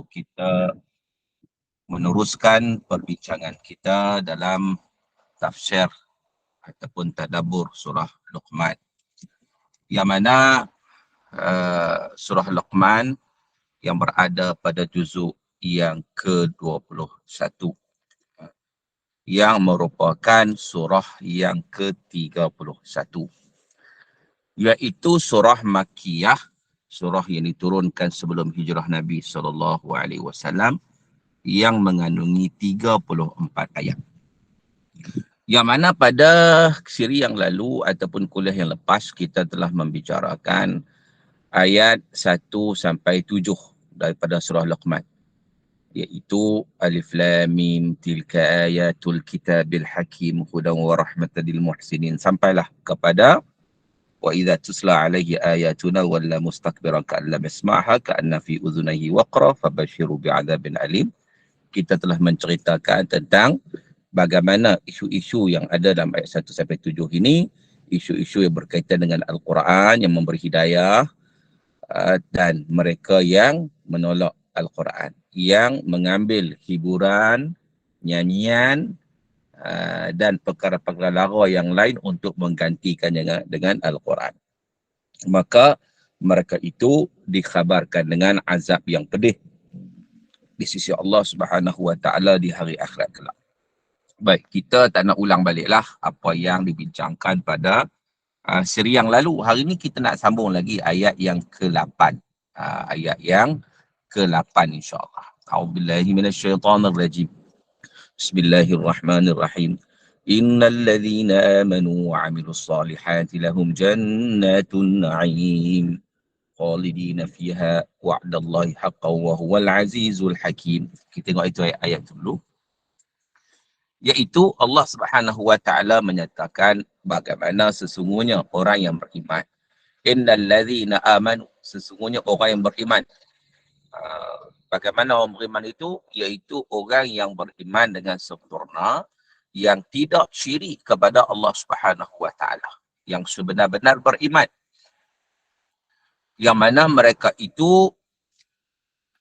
untuk kita meneruskan perbincangan kita dalam tafsir ataupun tadabbur surah Luqman. Yang mana surah Luqman yang berada pada juzuk yang ke-21 yang merupakan surah yang ke-31, iaitu surah Makkiyah, surah yang diturunkan sebelum hijrah Nabi SAW yang mengandungi 34 ayat. Yang mana pada siri yang lalu ataupun kuliah yang lepas kita telah membicarakan ayat 1 sampai 7 daripada surah Luqman, iaitu Alif Lam Mim tilka ayatul kitabil hakim hudan wa rahmatan lil muhsinin, sampailah kepada wa idza tusla alaihi ayatuna walla mustakbiran ka'an lam yasma'ha ka'anna fi udhunayhi waqra fabashshiru bi'adzabin alim. Kita telah menceritakan tentang bagaimana isu-isu yang ada dalam ayat 1 sampai 7 ini, isu-isu yang berkaitan dengan Al-Quran yang memberi hidayah, dan mereka yang menolak Al-Quran, yang mengambil hiburan, nyanyian dan perkara-perkara lara yang lain untuk menggantikan dengan Al-Quran. Maka mereka itu dikhabarkan dengan azab yang pedih di sisi Allah Subhanahu Wa Taala di hari akhirat kelak. Baik, kita tak nak ulang baliklah apa yang dibincangkan pada siri yang lalu. Hari ini kita nak sambung lagi ayat yang ke-8. Ayat yang ke-8 insya-Allah. A'udzubillahi minasyaitonirrajim. Bismillahirrahmanirrahim. Innal ladzina amanu wa 'amilus solihati lahum jannatun na'im khalidina fiha wa'dallahi haqqan wa huwal azizul hakim. Kita tengok itu ayat dulu. Iaitu Allah Subhanahu Wa Taala menyatakan bagaimana sesungguhnya orang yang beriman. Innal ladzina amanu, sesungguhnya orang yang beriman. Bagaimana orang beriman itu? Iaitu orang yang beriman dengan sempurna, yang tidak syirik kepada Allah Subhanahu Wa Taala, yang sebenar-benar beriman. Yang mana mereka itu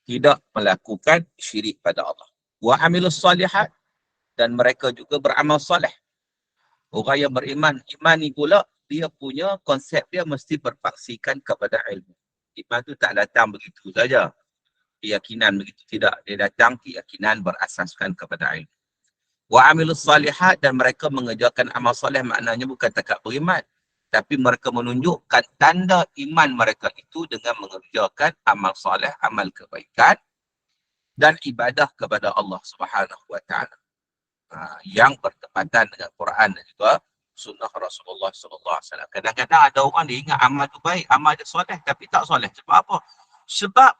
tidak melakukan syirik pada Allah. Wa amilus salihat, dan mereka juga beramal soleh. Orang yang beriman, iman ni pula dia punya konsep dia mesti berpaksikan kepada ilmu. Iman tu tak datang begitu saja. Keyakinan begitu tidak. Dia datang keyakinan berasaskan kepada ilmu. Wa amilus salihat, dan mereka mengerjakan amal soleh, maknanya bukan takat beriman, tapi mereka menunjukkan tanda iman mereka itu dengan mengerjakan amal soleh, amal kebaikan dan ibadah kepada Allah Subhanahu Wa Taala. Yang bertepatan dengan Quran dan juga sunnah Rasulullah SAW. Kadang-kadang ada orang dia ingat amal tu baik, amal dia soleh, tapi tak soleh. Sebab apa? Sebab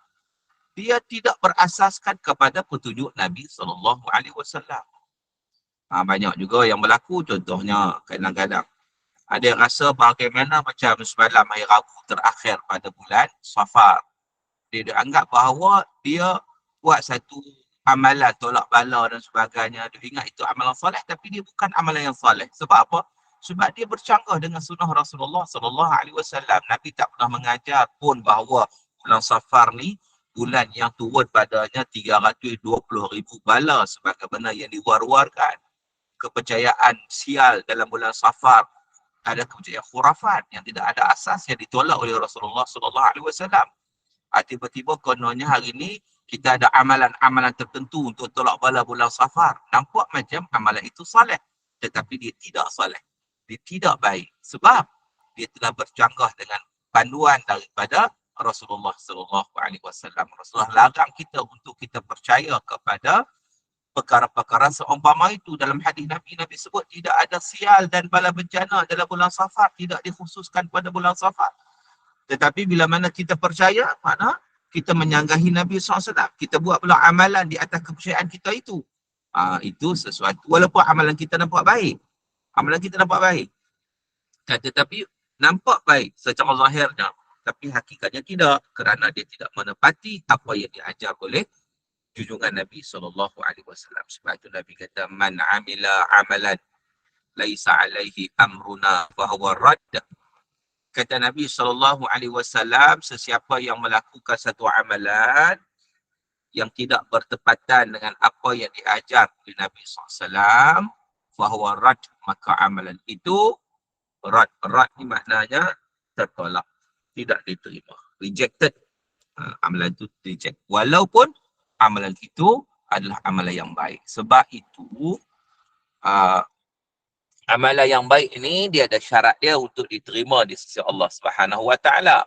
dia tidak berasaskan kepada petunjuk Nabi SAW. Banyak juga yang berlaku, contohnya kadang-kadang ada yang rasa bagaimana macam semalam hari Rabu terakhir pada bulan Safar. Dia anggap bahawa dia buat satu amalan tolak bala dan sebagainya. Dia ingat itu amalan soleh, tapi dia bukan amalan yang soleh. Sebab apa? Sebab dia bercanggah dengan sunnah Rasulullah SAW. Nabi tak pernah mengajar pun bahawa bulan Safar ni bulan yang turun padanya 320,000 bala sebagaimana yang diwar-warkan. Kepercayaan sial dalam bulan Safar, ada kepercayaan khurafat yang tidak ada asas, yang ditolak oleh Rasulullah SAW. Tiba-tiba kononnya hari ini kita ada amalan-amalan tertentu untuk tolak bala bulan Safar. Nampak macam amalan itu soleh, tetapi dia tidak soleh. Dia tidak baik. Sebab dia telah bercanggah dengan panduan daripada Rasulullah SAW. Rasulullah larang kita untuk kita percaya kepada perkara-perkara seumpama itu. Dalam hadis Nabi sebut tidak ada sial dan bala bencana dalam bulan Safar. Tidak dikhususkan pada bulan Safar. Tetapi bila mana kita percaya, mana kita menyanggahi Nabi SAW. Kita buat pula amalan di atas kepercayaan kita itu. Itu sesuatu. Walaupun amalan kita nampak baik. Amalan kita nampak baik. Tetapi nampak baik secara zahirnya. Tapi hakikatnya tidak. Kerana dia tidak menepati apa yang diajar oleh junjungan Nabi SAW. Sebab itu Nabi kata, Man amila amalan laisa alaihi amruna fahuwa radd. Kata Nabi SAW, sesiapa yang melakukan satu amalan yang tidak bertepatan dengan apa yang diajar oleh Nabi SAW, fahuwa rad, maka amalan itu rad. Rad ni maknanya tertolak, tidak diterima, rejected. Amalan itu reject. Walaupun amalan itu adalah amalan yang baik. Sebab itu, amalan yang baik ini dia ada syarat dia untuk diterima di sisi Allah Subhanahu Wa Taala.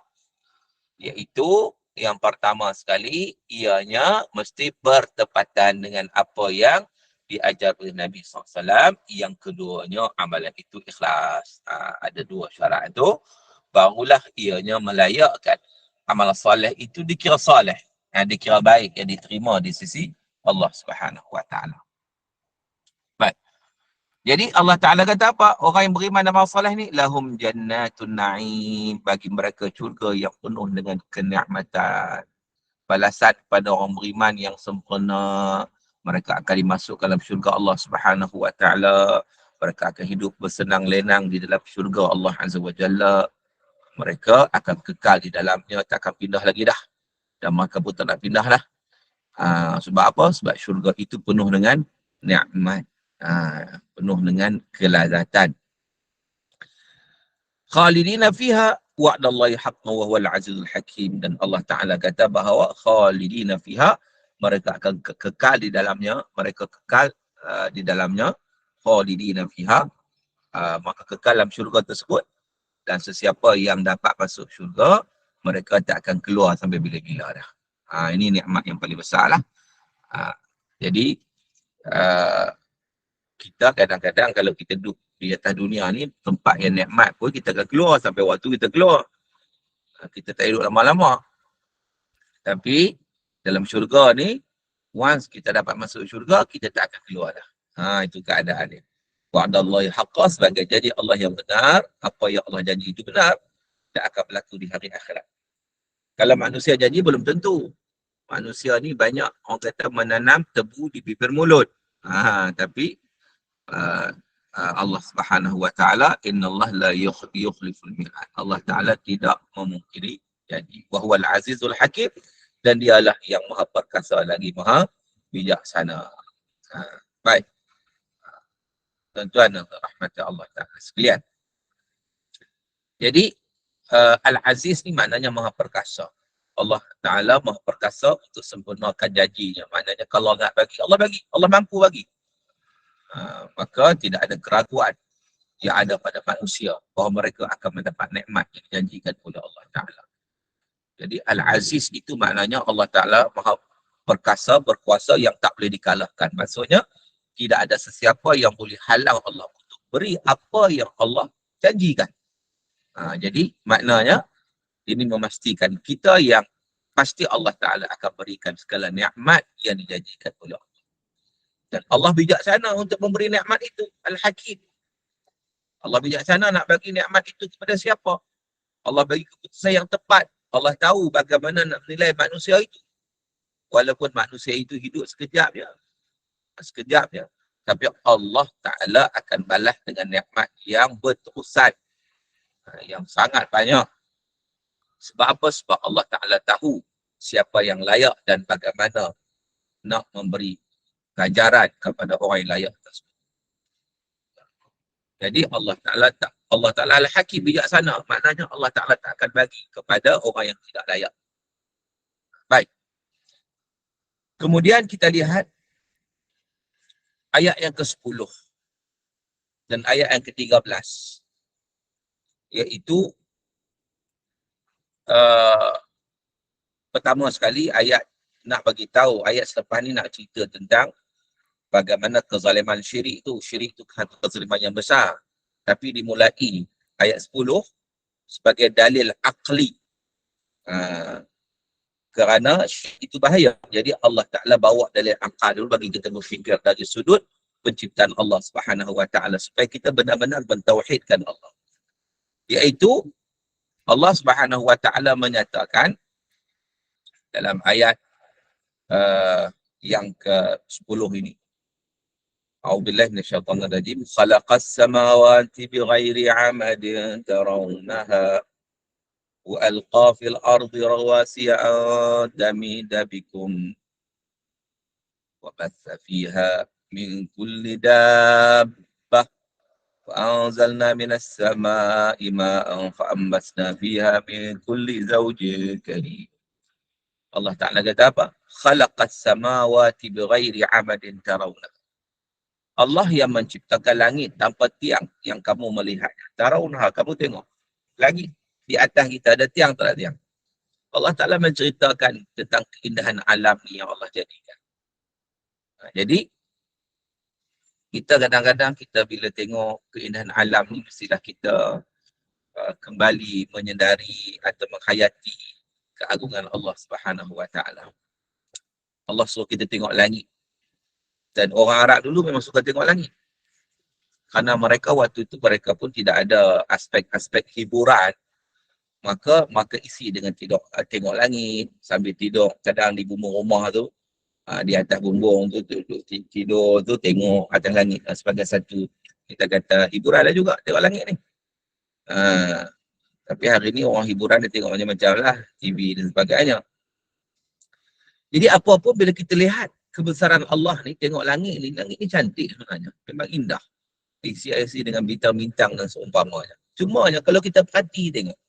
Iaitu yang pertama sekali, ianya mesti bertepatan dengan apa yang diajar oleh Nabi SAW. Yang keduanya, amalan itu ikhlas. Ada dua syarat itu. Barulah ianya melayakkan amal soleh itu dikira soleh. Dikira baik, yang diterima di sisi Allah Subhanahu Wa Taala. Baik. Jadi Allah Ta'ala kata apa? Orang yang beriman dan amal soleh ni, lahum jannatun na'im. Bagi mereka syurga yang penuh dengan kenikmatan. Balasan pada orang beriman yang sempurna. Mereka akan dimasukkan dalam syurga Allah Subhanahu Wa Ta'ala. Mereka akan hidup bersenang lenang di dalam syurga Allah Azza wa Jalla. Mereka akan kekal di dalamnya, tak akan pindah lagi dah. Dan mereka pun tak nak pindah lah. Sebab apa? Sebab syurga itu penuh dengan nikmat. Penuh dengan kelazatan. Khalidina fiha wa'dallahi haqqan wa huwal azizul hakim. Dan Allah Ta'ala kata bahawa khalidina fiha, mereka akan kekal di dalamnya. Mereka kekal di dalamnya. Khalidina fiha, maka kekal dalam syurga tersebut. Dan sesiapa yang dapat masuk syurga, mereka tak akan keluar sampai bila-bila dah. Ini nikmat yang paling besar lah. Jadi, kita kadang-kadang kalau kita duduk di atas dunia ni, tempat yang nikmat pun kita akan keluar sampai waktu kita keluar. Kita tak duduk lama-lama. Tapi dalam syurga ni, once kita dapat masuk syurga, kita tak akan keluar dah. Itu keadaan dia. Wa'dallahi haqqan, sebagai janji Allah yang benar, apa yang Allah janji itu benar, tak akan berlaku di hari akhirat. Kalau manusia janji, belum tentu. Manusia ni banyak orang kata menanam tebu di bibir mulut. Tapi Allah Subhanahu Wa Taala, innallaha la yukhliful mi'ad. Allah Taala tidak memungkiri janji. Wa huwal azizul hakim, dan dialah yang maha perkasa lagi maha bijaksana. Baik. Tuan-tuan dan rahmat Allah Taala sekalian. Jadi Al-Aziz ni maknanya maha perkasa. Allah Ta'ala maha perkasa untuk sempurnakan janjinya. Maknanya kalau nak bagi, Allah bagi. Allah mampu bagi. Maka tidak ada keraguan yang ada pada manusia bahawa mereka akan mendapat nikmat yang dijanjikan oleh Allah Ta'ala. Jadi Al-Aziz itu maknanya Allah Ta'ala maha perkasa, berkuasa yang tak boleh dikalahkan. Maksudnya tidak ada sesiapa yang boleh halang Allah untuk beri apa yang Allah janjikan. Jadi maknanya ini memastikan kita yang pasti Allah Ta'ala akan berikan segala nikmat yang dijanjikan oleh Allah. Dan Allah bijaksana untuk memberi nikmat itu. Al-Hakim. Allah bijaksana nak bagi nikmat itu kepada siapa. Allah bagi keputusan yang tepat. Allah tahu bagaimana nak menilai manusia itu. Walaupun manusia itu hidup sekejap je. Tapi Allah Ta'ala akan balas dengan nikmat yang berterusan. Yang sangat banyak. Sebab apa? Sebab Allah Ta'ala tahu siapa yang layak dan bagaimana nak memberi ganjaran kepada orang yang layak tersebut. Jadi Allah Ta'ala Al-Hakim, bijaksana. Maknanya Allah Ta'ala tak akan bagi kepada orang yang tidak layak. Baik. Kemudian kita lihat ayat yang ke-10 dan ayat yang ke-13. Iaitu pertama sekali ayat nak bagi tahu, ayat selepas ni nak cerita tentang bagaimana kezaliman syirik itu. Syirik itu satu kezaliman yang besar. Tapi dimulai ayat 10 sebagai dalil akli. Kerana syirik itu bahaya. Jadi Allah Ta'ala bawa dalil akal dulu bagi kita berfikir dari sudut penciptaan Allah Subhanahu Wa Ta'ala. Supaya kita benar-benar mentauhidkan Allah. Iaitu Allah Subhanahu Wa Ta'ala menyatakan dalam ayat yang ke-10 ini. A'udzubillahi minasyaitonir rajim. Khalaqas samawati bighairi 'amadin tarawnaha wa alqa fil ardi rawasiya an tamida bikum وبث فيها من كل دابة فأنزلنا من السماء ماء فأنبتنا فيها من كل زوج كريم. Allah Ta'ala kata apa? Khalaqas samawati bighairi amadin tarawna. Allah yang menciptakan langit tanpa tiang yang kamu melihat. Tarawna, kamu tengok. Langit di atas kita ada tiang, tak ada tiang. Allah Ta'ala menceritakan tentang keindahan alam ni yang Allah jadikan. Jadi, kita kadang-kadang kita bila tengok keindahan alam ni, mestilah kita kembali menyedari atau menghayati keagungan Allah Subhanahu Wa Ta'ala. Allah suruh kita tengok langit. Dan orang Arab dulu memang suka tengok langit. Karena mereka waktu itu mereka pun tidak ada aspek-aspek hiburan. Maka isi dengan tengok langit sambil tidur. Kadang di bumbung rumah tu, di atas bumbung tu tidur tu tengok atas langit sebagai satu, kita kata hiburan lah juga tengok langit ni. Tapi hari ni orang hiburan dia tengok macam-macam lah, TV dan sebagainya. Jadi apa-apa bila kita lihat kebesaran Allah ni, tengok langit ni cantik sebenarnya. Memang indah. Isi-isi dengan bintang-bintang dan seumpamanya. Cumanya kalau kita perhati tengok,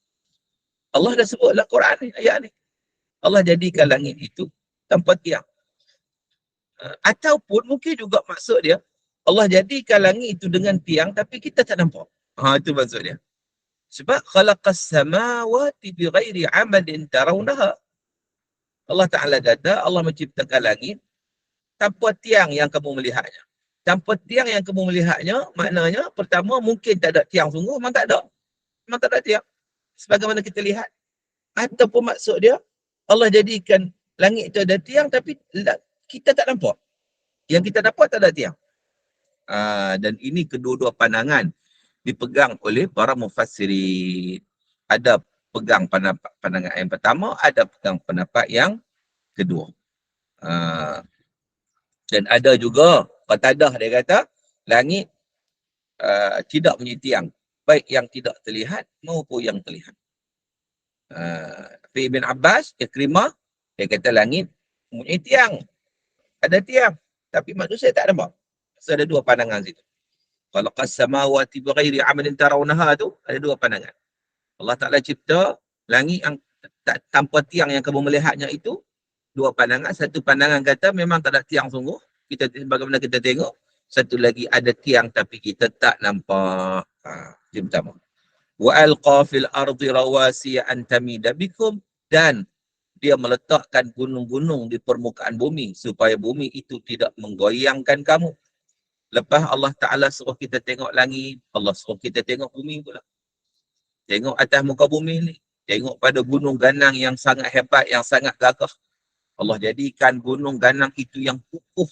Allah dah sebut dalam Quran ni, ayat ni. Allah jadikan langit itu tanpa tiang. Ataupun mungkin juga maksud dia, Allah jadikan langit itu dengan tiang tapi kita tak nampak. Itu maksud dia. Sebab khalaqas samawati bighairi amadin tarawnaha. Allah Ta'ala kata, Allah menciptakan langit tanpa tiang yang kamu melihatnya. Tanpa tiang yang kamu melihatnya, maknanya pertama mungkin tak ada tiang sungguh, memang tak ada. Memang tak ada tiang. Sebagaimana kita lihat. Ataupun maksud dia, Allah jadikan langit itu ada tiang tapi kita tak nampak. Yang kita dapat tak ada tiang. Dan ini kedua-dua pandangan dipegang oleh para mufassirin. Ada pegang pandangan yang pertama, ada pegang pendapat yang kedua. Dan ada juga Qatadah dia kata langit tidak punya tiang, baik yang tidak terlihat maupun yang terlihat. Ibn Abbas, Ikrimah, dia kata langit punya tiang, ada tiang, tapi manusia tak nampak. So ada dua pandangan situ. Khalaqas samawati bighairi amalin tarawnaha tu ada dua pandangan. Allah Ta'ala cipta langit yang tanpa tiang yang kamu melihatnya itu, dua pandangan. Satu pandangan kata memang tak ada tiang sungguh, kita bagaimana kita tengok. Satu lagi ada tiang tapi kita tak nampak. Yang pertama. Wa alqa fil ardi rawasiya an tamida bikum, dan dia meletakkan gunung-gunung di permukaan bumi supaya bumi itu tidak menggoyangkan kamu. Lepas Allah Ta'ala suruh kita tengok langit, Allah suruh kita tengok bumi pula. Tengok atas muka bumi ni. Tengok pada gunung ganang yang sangat hebat, yang sangat gagah. Allah jadikan gunung ganang itu yang kukuh.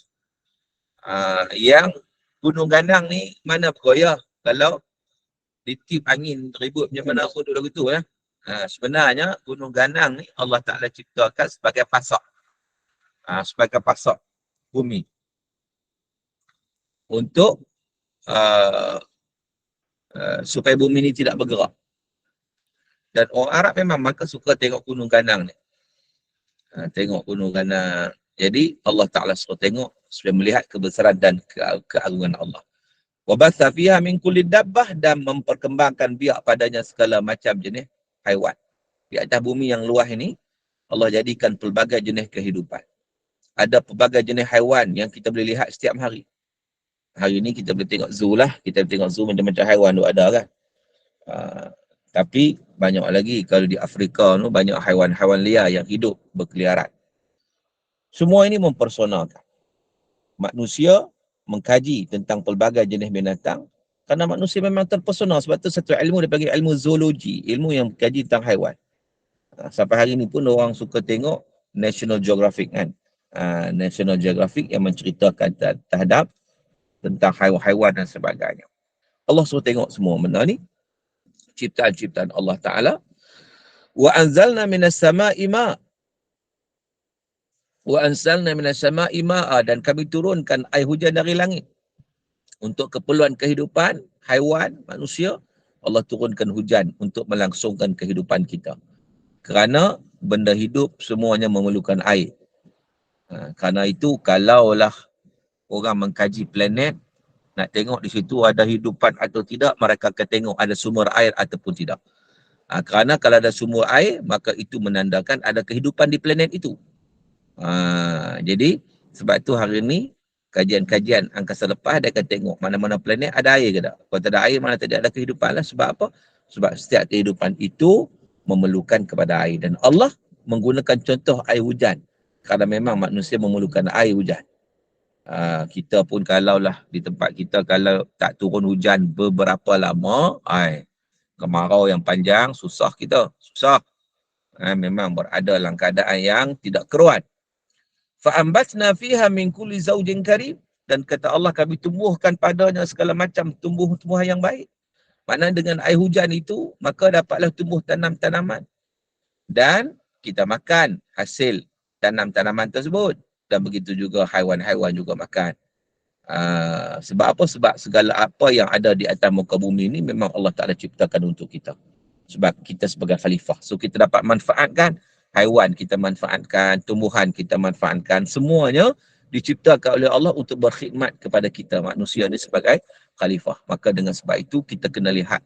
Yang gunung ganang ni mana bergoyah. Kalau ditip angin ribut macam mana aku duduk begitu ya. Sebenarnya gunung ganang ni Allah Ta'ala ciptakan sebagai pasak. Sebagai pasak bumi. Untuk supaya bumi ni tidak bergerak. Dan orang Arab memang maka suka tengok gunung ganang ni. Tengok gunung ganang. Jadi Allah Ta'ala suruh tengok supaya melihat kebesaran dan keagungan Allah. Wa batha fiha min kulli dabbah, dan memperkembangkan biak padanya segala macam jenis haiwan. Di atas bumi yang luas ini Allah jadikan pelbagai jenis kehidupan. Ada pelbagai jenis haiwan yang kita boleh lihat setiap hari. Hari ini kita boleh tengok zoo lah. Kita boleh tengok zoo macam-macam haiwan tu ada kan. Tapi banyak lagi kalau di Afrika tu banyak haiwan-haiwan liar yang hidup berkeliaran. Semua ini mempersonakan manusia mengkaji tentang pelbagai jenis binatang kerana manusia memang terpesona. Sebab tu satu ilmu dipanggil ilmu zoologi, ilmu yang mengkaji tentang haiwan. Sampai hari ini pun orang suka tengok National Geographic kan. National Geographic yang menceritakan terhadap tentang haiwan-haiwan dan sebagainya. Allah suruh tengok semua benda ni. Ciptaan-ciptaan Allah Ta'ala. Wa anzalna minas sama'i ma'. Wa anzalna minas sama'i ma'a, dan kami turunkan air hujan dari langit. Untuk keperluan kehidupan haiwan, manusia, Allah turunkan hujan untuk melangsungkan kehidupan kita. Kerana benda hidup semuanya memerlukan air. Kerana itu, kalaulah orang mengkaji planet, nak tengok di situ ada hidupan atau tidak, mereka akan tengok ada sumber air ataupun tidak. Kerana kalau ada sumber air, maka itu menandakan ada kehidupan di planet itu. Jadi, sebab itu hari ini, kajian-kajian angkasa lepas, dia akan tengok mana-mana planet ada air ke tak. Kalau tak ada air, mana tidak ada kehidupan lah. Sebab apa? Sebab setiap kehidupan itu memerlukan kepada air. Dan Allah menggunakan contoh air hujan. Kerana memang manusia memerlukan air hujan. Kita pun kalaulah di tempat kita, kalau tak turun hujan beberapa lama, kemarau yang panjang, susah kita. Susah. Memang berada dalam keadaan yang tidak keruan. Fa'ambatna fiha min kulli zawjin karim. Dan kata Allah, kami tumbuhkan padanya segala macam tumbuh-tumbuhan yang baik. Maknanya dengan air hujan itu, maka dapatlah tumbuh tanam-tanaman. Dan kita makan hasil tanam-tanaman tersebut. Dan begitu juga haiwan-haiwan juga makan. Sebab apa? Sebab segala apa yang ada di atas muka bumi ini memang Allah Ta'ala ciptakan untuk kita. Sebab kita sebagai khalifah. So kita dapat manfaatkan haiwan, kita manfaatkan tumbuhan, kita manfaatkan. Semuanya diciptakan oleh Allah untuk berkhidmat kepada kita manusia ni sebagai khalifah. Maka dengan sebab itu kita kena lihat.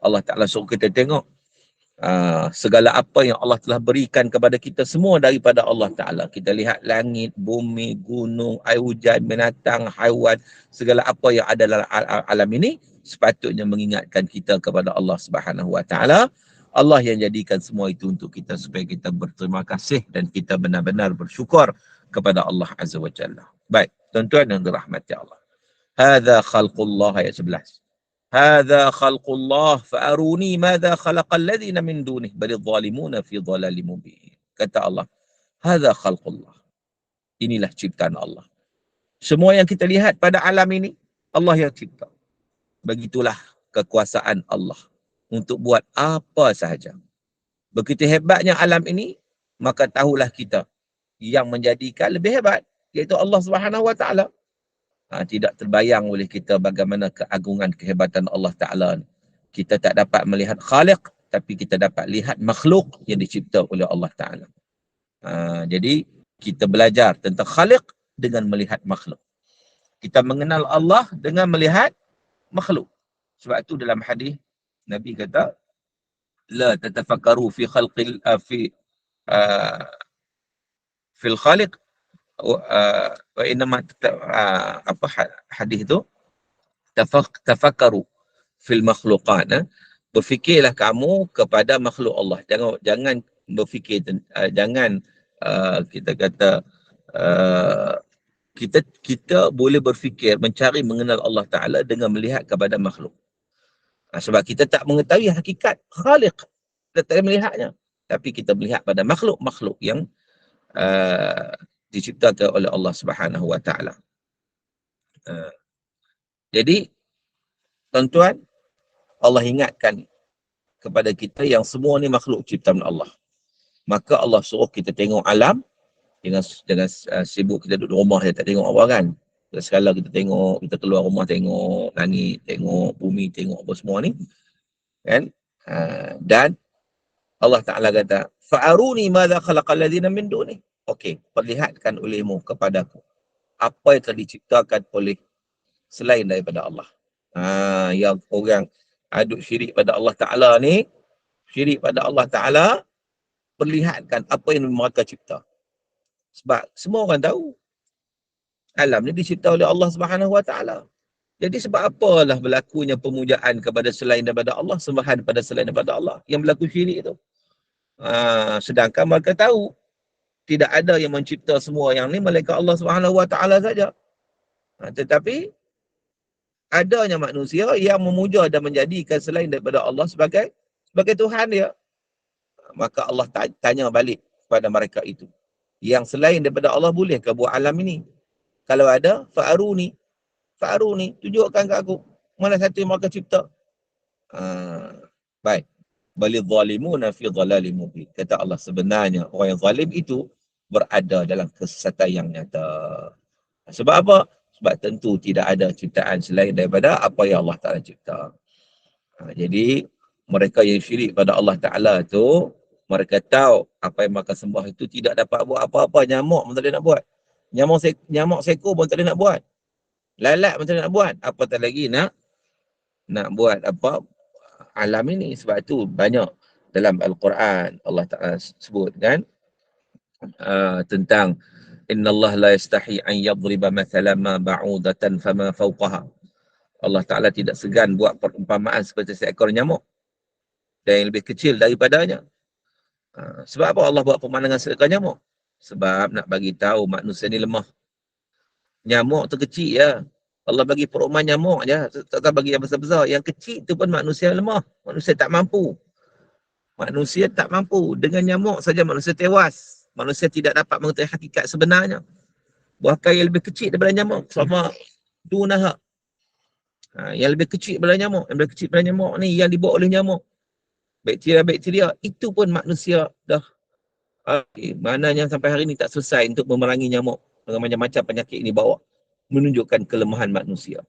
Allah Ta'ala suruh kita tengok segala apa yang Allah telah berikan kepada kita semua daripada Allah Ta'ala. Kita lihat langit, bumi, gunung, air hujan, binatang, haiwan, segala apa yang ada dalam alam ini sepatutnya mengingatkan kita kepada Allah Subhanahu Wa Ta'ala. Allah yang jadikan semua itu untuk kita supaya kita berterima kasih dan kita benar-benar bersyukur kepada Allah Azza wa Jalla. Baik, tuan-tuan yang dirahmati Allah. Hadza khalqullah ayat 11. Hadza khalqullah fa'aruni madza khalaqal ladzina min dunih balidh zalimuna fi dhalalim mubin. Kata Allah, hadza khalqullah. Inilah ciptaan Allah. Semua yang kita lihat pada alam ini Allah yang cipta. Begitulah kekuasaan Allah untuk buat apa sahaja. Begitu hebatnya alam ini, maka tahulah kita yang menjadikan lebih hebat, iaitu Allah Subhanahu Wa Ta'ala. Tidak terbayang oleh kita bagaimana keagungan kehebatan Allah Ta'ala. Kita tak dapat melihat khaliq, tapi kita dapat lihat makhluk yang dicipta oleh Allah Ta'ala. Jadi kita belajar tentang khaliq dengan melihat makhluk. Kita mengenal Allah dengan melihat makhluk. Sebab itu dalam hadis Nabi kata, la tatafakkaru fi khalqil fil khaliq wa inma apa hadis itu, tafakkaru fil makhluqat. Berfikirlah kamu kepada makhluk Allah. Jangan berfikir, jangan kita kata kita boleh berfikir mencari mengenal Allah Ta'ala dengan melihat kepada makhluk. Sebab kita tak mengetahui hakikat khaliq, kita tak melihatnya, tapi kita melihat pada makhluk-makhluk yang diciptakan oleh Allah Subhanahu Wa Ta'ala. Jadi tuan-tuan, Allah ingatkan kepada kita yang semua ni makhluk ciptaan Allah. Maka Allah suruh kita tengok alam, jangan sibuk kita duduk rumah je tak tengok apa kan. Sekala kita tengok, kita keluar rumah tengok langit, tengok bumi, tengok apa semua ni kan. Dan Allah Ta'ala kata, fa'aruni madza khalaqal ladzina min dunih. Okey, perlihatkan olehmu kepadaku apa yang telah diciptakan oleh selain daripada Allah. Yang orang aduk syirik pada Allah Ta'ala ni, syirik pada Allah Ta'ala, perlihatkan apa yang mereka cipta. Sebab semua orang tahu alam ni dicipta oleh Allah Subhanahu Wa Ta'ala. Jadi sebab apalah berlakunya pemujaan kepada selain daripada Allah, sembahan pada selain daripada Allah, yang berlaku syirik itu. Sedangkan mereka tahu tidak ada yang mencipta semua yang ni melainkan Allah Subhanahu Wa Ta'ala saja. Tetapi adanya manusia yang memuja dan menjadikan selain daripada Allah sebagai Tuhan dia. Maka Allah tanya balik kepada mereka itu, yang selain daripada Allah boleh ke buat alam ini? Kalau ada, fa'aruni, tunjukkan ke aku mana satu yang mereka cipta. Baik. Balidh zalimuna fi dhalalim mubin. Kata Allah, sebenarnya orang yang zalim itu berada dalam kesesatan yang nyata. Sebab apa? Sebab tentu tidak ada ciptaan selain daripada apa yang Allah Ta'ala cipta. Jadi mereka yang syirik pada Allah Ta'ala tu, mereka tahu apa yang mereka sembah itu tidak dapat buat apa-apa, nyamuk pun tak boleh nak buat. Nyamuk seko pun tak boleh nak buat. Lalat pun tak boleh nak buat. Apatah lagi nak buat apa alam ini. Sebab itu banyak dalam Al-Quran Allah Ta'ala sebut kan tentang Inna Allah la yastahi an yadriba mathalan ma ba'udatan fama fawqaha. Allah Ta'ala tidak segan buat perumpamaan seperti seekor nyamuk dan yang lebih kecil daripadanya. Sebab apa Allah buat pemandangan seekor nyamuk? Sebab nak bagi tahu manusia ni lemah. Nyamuk tu kecil ya. Allah bagi perumpamaan nyamuk je. Tak bagi yang besar-besar. Yang kecil tu pun manusia lemah. Manusia tak mampu. Manusia tak mampu. Dengan nyamuk saja manusia tewas. Manusia tidak dapat mengetahui hakikat sebenarnya. Bahkan yang lebih kecil daripada nyamuk. Sama dunaha. Yang lebih kecil daripada nyamuk. Yang lebih kecil daripada nyamuk ni yang dibawa oleh nyamuk. Bakteria-bakteria. Itu pun manusia dah. Mananya sampai hari ni tak selesai untuk memerangi nyamuk. Dengan macam-macam penyakit ini bawa. Menunjukkan kelemahan manusia.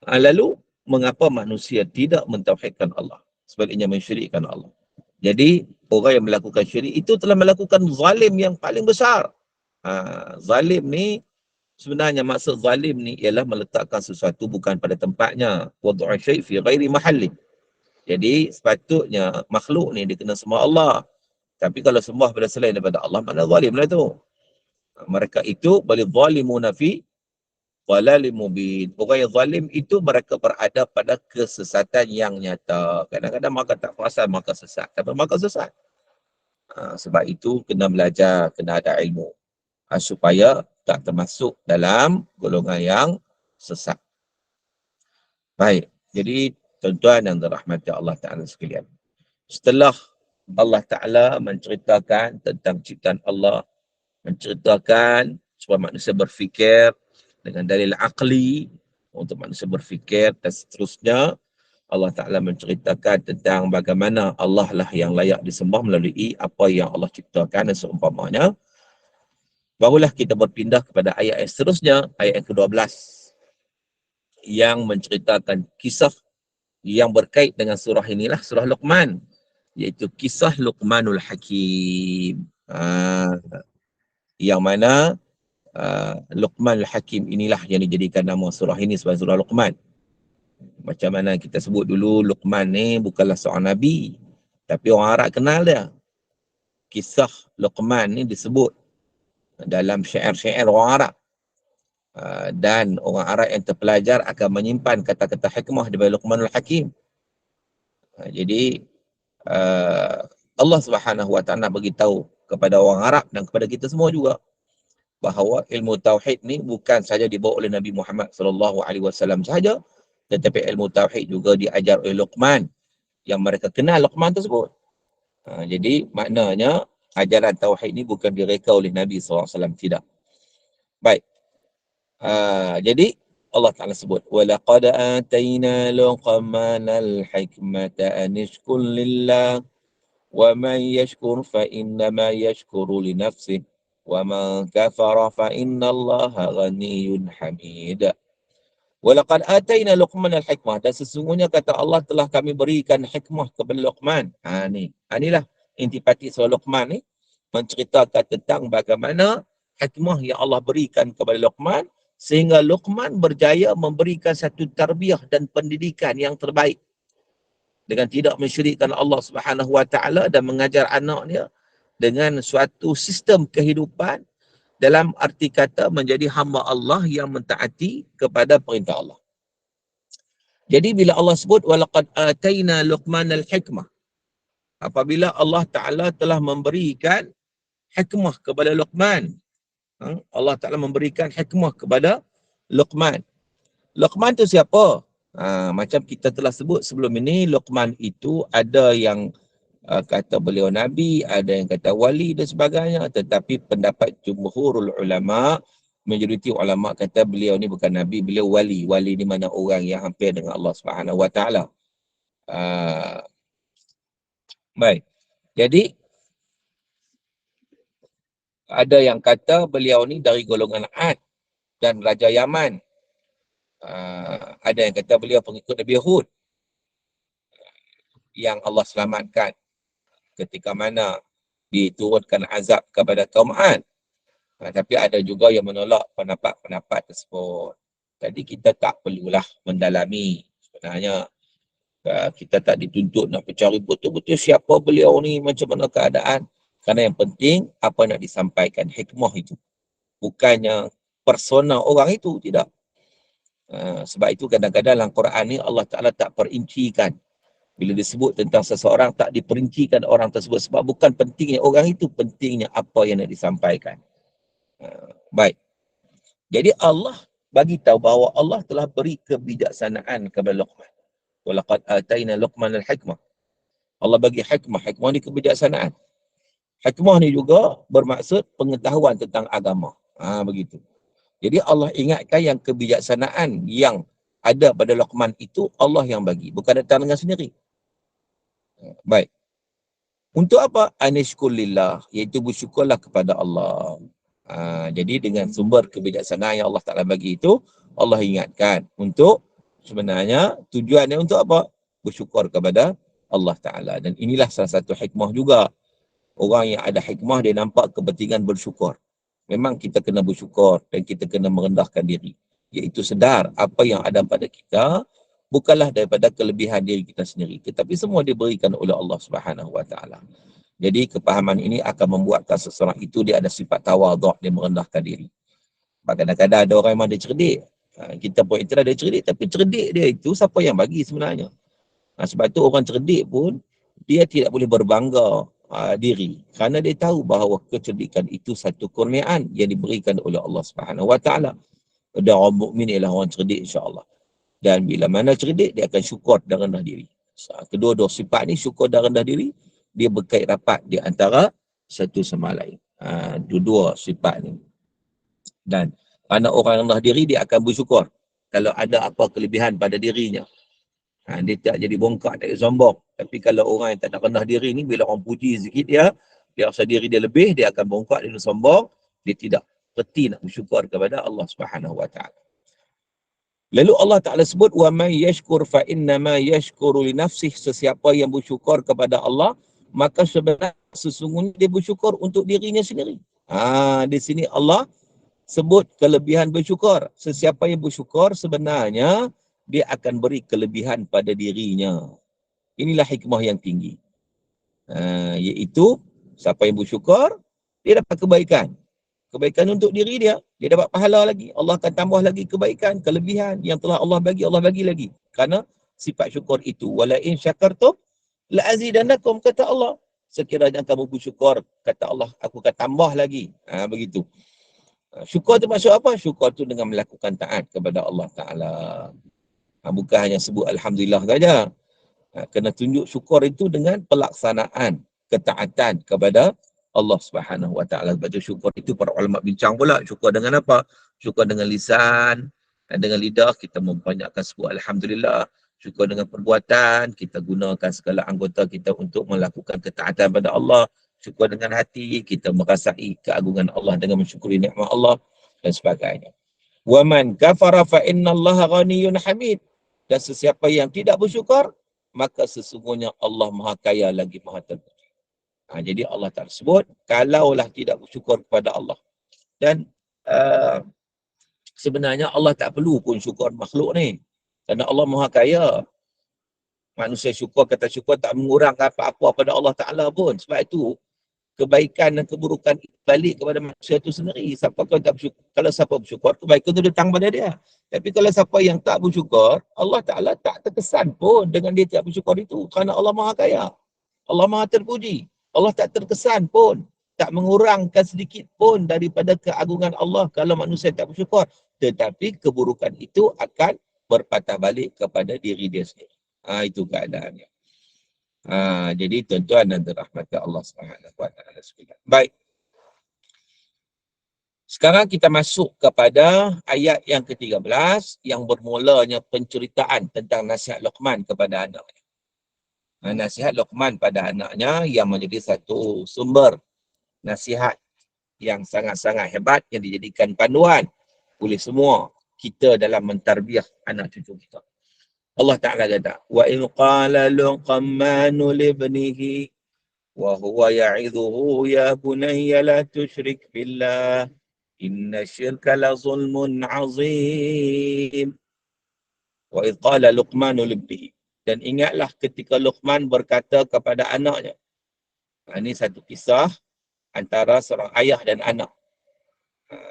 Lalu, mengapa manusia tidak mentauhidkan Allah? Sebaliknya mensyirikkan Allah. Jadi, orang yang melakukan syirik itu telah melakukan zalim yang paling besar. Zalim ni, sebenarnya maksud zalim ni ialah meletakkan sesuatu bukan pada tempatnya. Wadu'a syai' fi ghairi mahalli. Jadi, sepatutnya makhluk ni dia kena sembah Allah. Tapi kalau sembah pada selain daripada Allah, mana zalim lah tu. Mereka itu boleh zalimuna fi dhalalim mubin. Orang yang zalim itu mereka berada pada kesesatan yang nyata. Kadang-kadang mereka tak perasan mereka sesat. Tapi mereka sesat. Sebab itu kena belajar, kena ada ilmu. Supaya tak termasuk dalam golongan yang sesat. Baik. Jadi tuan-tuan yang dirahmati Allah Ta'ala sekalian. Setelah Allah Ta'ala menceritakan tentang ciptaan Allah, menceritakan supaya manusia berfikir dengan dalil aqli untuk manusia berfikir dan seterusnya, Allah Ta'ala menceritakan tentang bagaimana Allah lah yang layak disembah melalui apa yang Allah ciptakan dan seumpamanya. Barulah kita berpindah kepada ayat yang seterusnya, ayat yang ke-12 yang menceritakan kisah yang berkait dengan surah inilah, surah Luqman, iaitu kisah Luqmanul Hakim. Yang mana Luqmanul Hakim inilah yang dijadikan nama surah ini sebagai surah Luqman. Macam mana kita sebut dulu, Luqman ni bukanlah seorang Nabi, tapi orang Arab kenal dia. Kisah Luqman ni disebut dalam syair-syair orang Arab. Dan orang Arab yang terpelajar akan menyimpan kata-kata hikmah daripada Luqmanul Hakim. Jadi Allah Subhanahu Wa Ta'ala beritahu kepada orang Arab dan kepada kita semua juga bahawa ilmu tauhid ni bukan saja dibawa oleh Nabi Muhammad sallallahu alaihi wasallam sahaja, tetapi ilmu tauhid juga diajar oleh Luqman yang mereka kenal Luqman tersebut. Jadi maknanya ajaran tauhid ni bukan direka oleh Nabi sallallahu alaihi wasallam, tidak. Baik. Jadi Allah Ta'ala sebut walaqad atayna Luqmanal hikmata an ishkur lillah wa man yashkur fa innama yashkuru li nafsihi wa man kafara fa innallaha ghaniyyun hamid. Walaqad atayna Luqmanal hikmah, dan sesungguhnya kata Allah telah kami berikan hikmah kepada Luqman. Inilah intipati surah Luqman ni, menceritakan tentang bagaimana hikmah yang Allah berikan kepada Luqman sehingga Luqman berjaya memberikan satu tarbiyah dan pendidikan yang terbaik dengan tidak mensyirikkan Allah Subhanahu Wa Ta'ala dan mengajar anaknya dengan suatu sistem kehidupan dalam arti kata menjadi hamba Allah yang mentaati kepada perintah Allah. Jadi bila Allah sebut walaqad atayna Luqmanal hikmah, apabila Allah Ta'ala telah memberikan hikmah kepada Luqman, Allah Ta'ala memberikan hikmah kepada Luqman. Luqman tu siapa? Macam kita telah sebut sebelum ini, Luqman itu ada yang kata beliau Nabi, ada yang kata wali dan sebagainya. Tetapi pendapat jumhurul ulama, majoriti ulama kata beliau ni bukan Nabi, beliau wali. Wali ni mana orang yang hampir dengan Allah Subhanahu Wa Ta'ala. Baik. Jadi, ada yang kata beliau ni dari golongan Ad dan Raja Yaman. Ada yang kata beliau pengikut Nabi Hud yang Allah selamatkan ketika mana diturunkan azab kepada kaum Ad. Tapi ada juga yang menolak pendapat-pendapat tersebut. Jadi kita tak perlulah mendalami. Sebenarnya kita tak dituntut nak mencari betul-betul siapa beliau ni, macam mana keadaan. Kerana yang penting apa nak disampaikan, hikmah itu. Bukannya persona orang itu, tidak. Sebab itu kadang-kadang dalam Quran ni Allah Ta'ala tak perincikan. Bila disebut tentang seseorang, tak diperincikan orang tersebut. Sebab bukan pentingnya orang itu, pentingnya apa yang nak disampaikan. Baik. Jadi Allah bagi tahu bahawa Allah telah beri kebijaksanaan kepada Luqman. Walaqad ataina Luqman al-hikmah. Allah bagi hikmah. Hikmah ni kebijaksanaan. Hikmah ni juga bermaksud pengetahuan tentang agama. Begitu. Jadi Allah ingatkan yang kebijaksanaan yang ada pada Luqman itu Allah yang bagi. Bukan datang dengan sendiri. Baik. Untuk apa? Anishkulillah. Iaitu bersyukurlah kepada Allah. Jadi dengan sumber kebijaksanaan yang Allah Ta'ala bagi itu, Allah ingatkan untuk sebenarnya tujuannya untuk apa? Bersyukur kepada Allah Ta'ala. Dan inilah salah satu hikmah juga. Orang yang ada hikmah, dia nampak kepentingan bersyukur. Memang kita kena bersyukur dan kita kena merendahkan diri. Iaitu sedar apa yang ada pada kita bukanlah daripada kelebihan diri kita sendiri. Tetapi semua diberikan oleh Allah Subhanahu Wa Ta'ala. Jadi kepahaman ini akan membuatkan seseorang itu dia ada sifat tawaduk, dia merendahkan diri. Kadang-kadang ada orang yang dia cerdik. Kita pun itulah dia cerdik, tapi cerdik dia itu siapa yang bagi sebenarnya. Sebab itu orang cerdik pun dia tidak boleh berbangga diri. Kerana dia tahu bahawa kecerdikan itu satu kurniaan yang diberikan oleh Allah Subhanahu Wa Ta'ala. Dan orang mukmin ialah orang cerdik, insya-Allah. Dan bila mana cerdik, dia akan syukur dan rendah diri. Kedua-dua sifat ni, syukur dan rendah diri, dia berkait rapat di antara satu sama lain. Dua-dua sifat ni. Dan kerana orang rendah diri, dia akan bersyukur kalau ada apa kelebihan pada dirinya. Dia tak jadi bongkak, tak jadi sombong. Tapi kalau orang yang tak nak rendah diri ni, bila orang puji sikit dia rasa diri dia lebih, dia akan bongkak, dia sombong. Dia tidak reti nak bersyukur kepada Allah Subhanahu Wa Ta'ala. Lalu Allah Ta'ala sebut, وَمَنْ يَشْكُرْ فَإِنَّمَا يَشْكُرُ لِنَفْسِهِ. Sesiapa yang bersyukur kepada Allah, maka sebenarnya sesungguhnya dia bersyukur untuk dirinya sendiri. Di sini Allah sebut kelebihan bersyukur. Sesiapa yang bersyukur sebenarnya dia akan beri kelebihan pada dirinya. Inilah hikmah yang tinggi. Iaitu siapa yang bersyukur, dia dapat kebaikan. Kebaikan untuk diri dia, dia dapat pahala lagi. Allah akan tambah lagi kebaikan, kelebihan yang telah Allah bagi lagi. Kerana sifat syukur itu, wala in syakartum la azidannakum, kata Allah. Sekiranya kamu bersyukur, kata Allah, aku akan tambah lagi. Begitu. Syukur tu maksud apa? Syukur tu dengan melakukan taat kepada Allah Ta'ala. Bukan hanya sebut Alhamdulillah saja. Kena tunjuk syukur itu dengan pelaksanaan ketaatan kepada Allah Subhanahu Wa Ta'ala. Baca syukur itu para ulama bincang pula. Syukur dengan apa? Syukur dengan lisan, dengan lidah kita membanyakkan sebut Alhamdulillah. Syukur dengan perbuatan, kita gunakan segala anggota kita untuk melakukan ketaatan pada Allah. Syukur dengan hati, kita merasai keagungan Allah dengan mensyukuri nikmat Allah dan sebagainya. Wa man kafara fa innallaha ghaniyyun hamid. Dan sesiapa yang tidak bersyukur, maka sesungguhnya Allah Maha Kaya lagi Maha Terpuji. Jadi Allah Ta'ala sebut, kalaulah tidak bersyukur kepada Allah. Dan sebenarnya Allah tak perlu pun syukur makhluk ni. Kerana Allah Maha Kaya. Manusia syukur, kata syukur tak mengurangkan apa-apa pada Allah Ta'ala pun. Sebab itu, kebaikan dan keburukan balik kepada manusia itu sendiri. Kalau siapa bersyukur, kebaikan itu datang pada dia. Tapi kalau siapa yang tak bersyukur, Allah Ta'ala tak terkesan pun dengan dia tak bersyukur itu. Kerana Allah Maha Kaya. Allah Maha Terpuji. Allah tak terkesan pun, tak mengurangkan sedikit pun daripada keagungan Allah kalau manusia tak bersyukur. Tetapi keburukan itu akan berpatah balik kepada diri dia sendiri. Itu keadaannya. Jadi tuan-tuan dan dirahmati Allah Subhanahu Wa Ta'ala sekalian. Baik. Sekarang kita masuk kepada ayat yang ke-13 yang bermulanya penceritaan tentang nasihat Luqman kepada anaknya. Nasihat Luqman pada anaknya yang menjadi satu sumber nasihat yang sangat-sangat hebat yang dijadikan panduan oleh semua kita dalam mentarbiah anak cucu kita. Allah Ta'ala kata, wa in qala Luqmanu li ibnihi wa huwa ya'idhuhu ya bunayya la tusyrik billah Inna syirka la zulmun azim. Wa idh qala Luqmanu libnihi. Dan ingatlah ketika Luqman berkata kepada anaknya. Ini satu kisah antara seorang ayah dan anak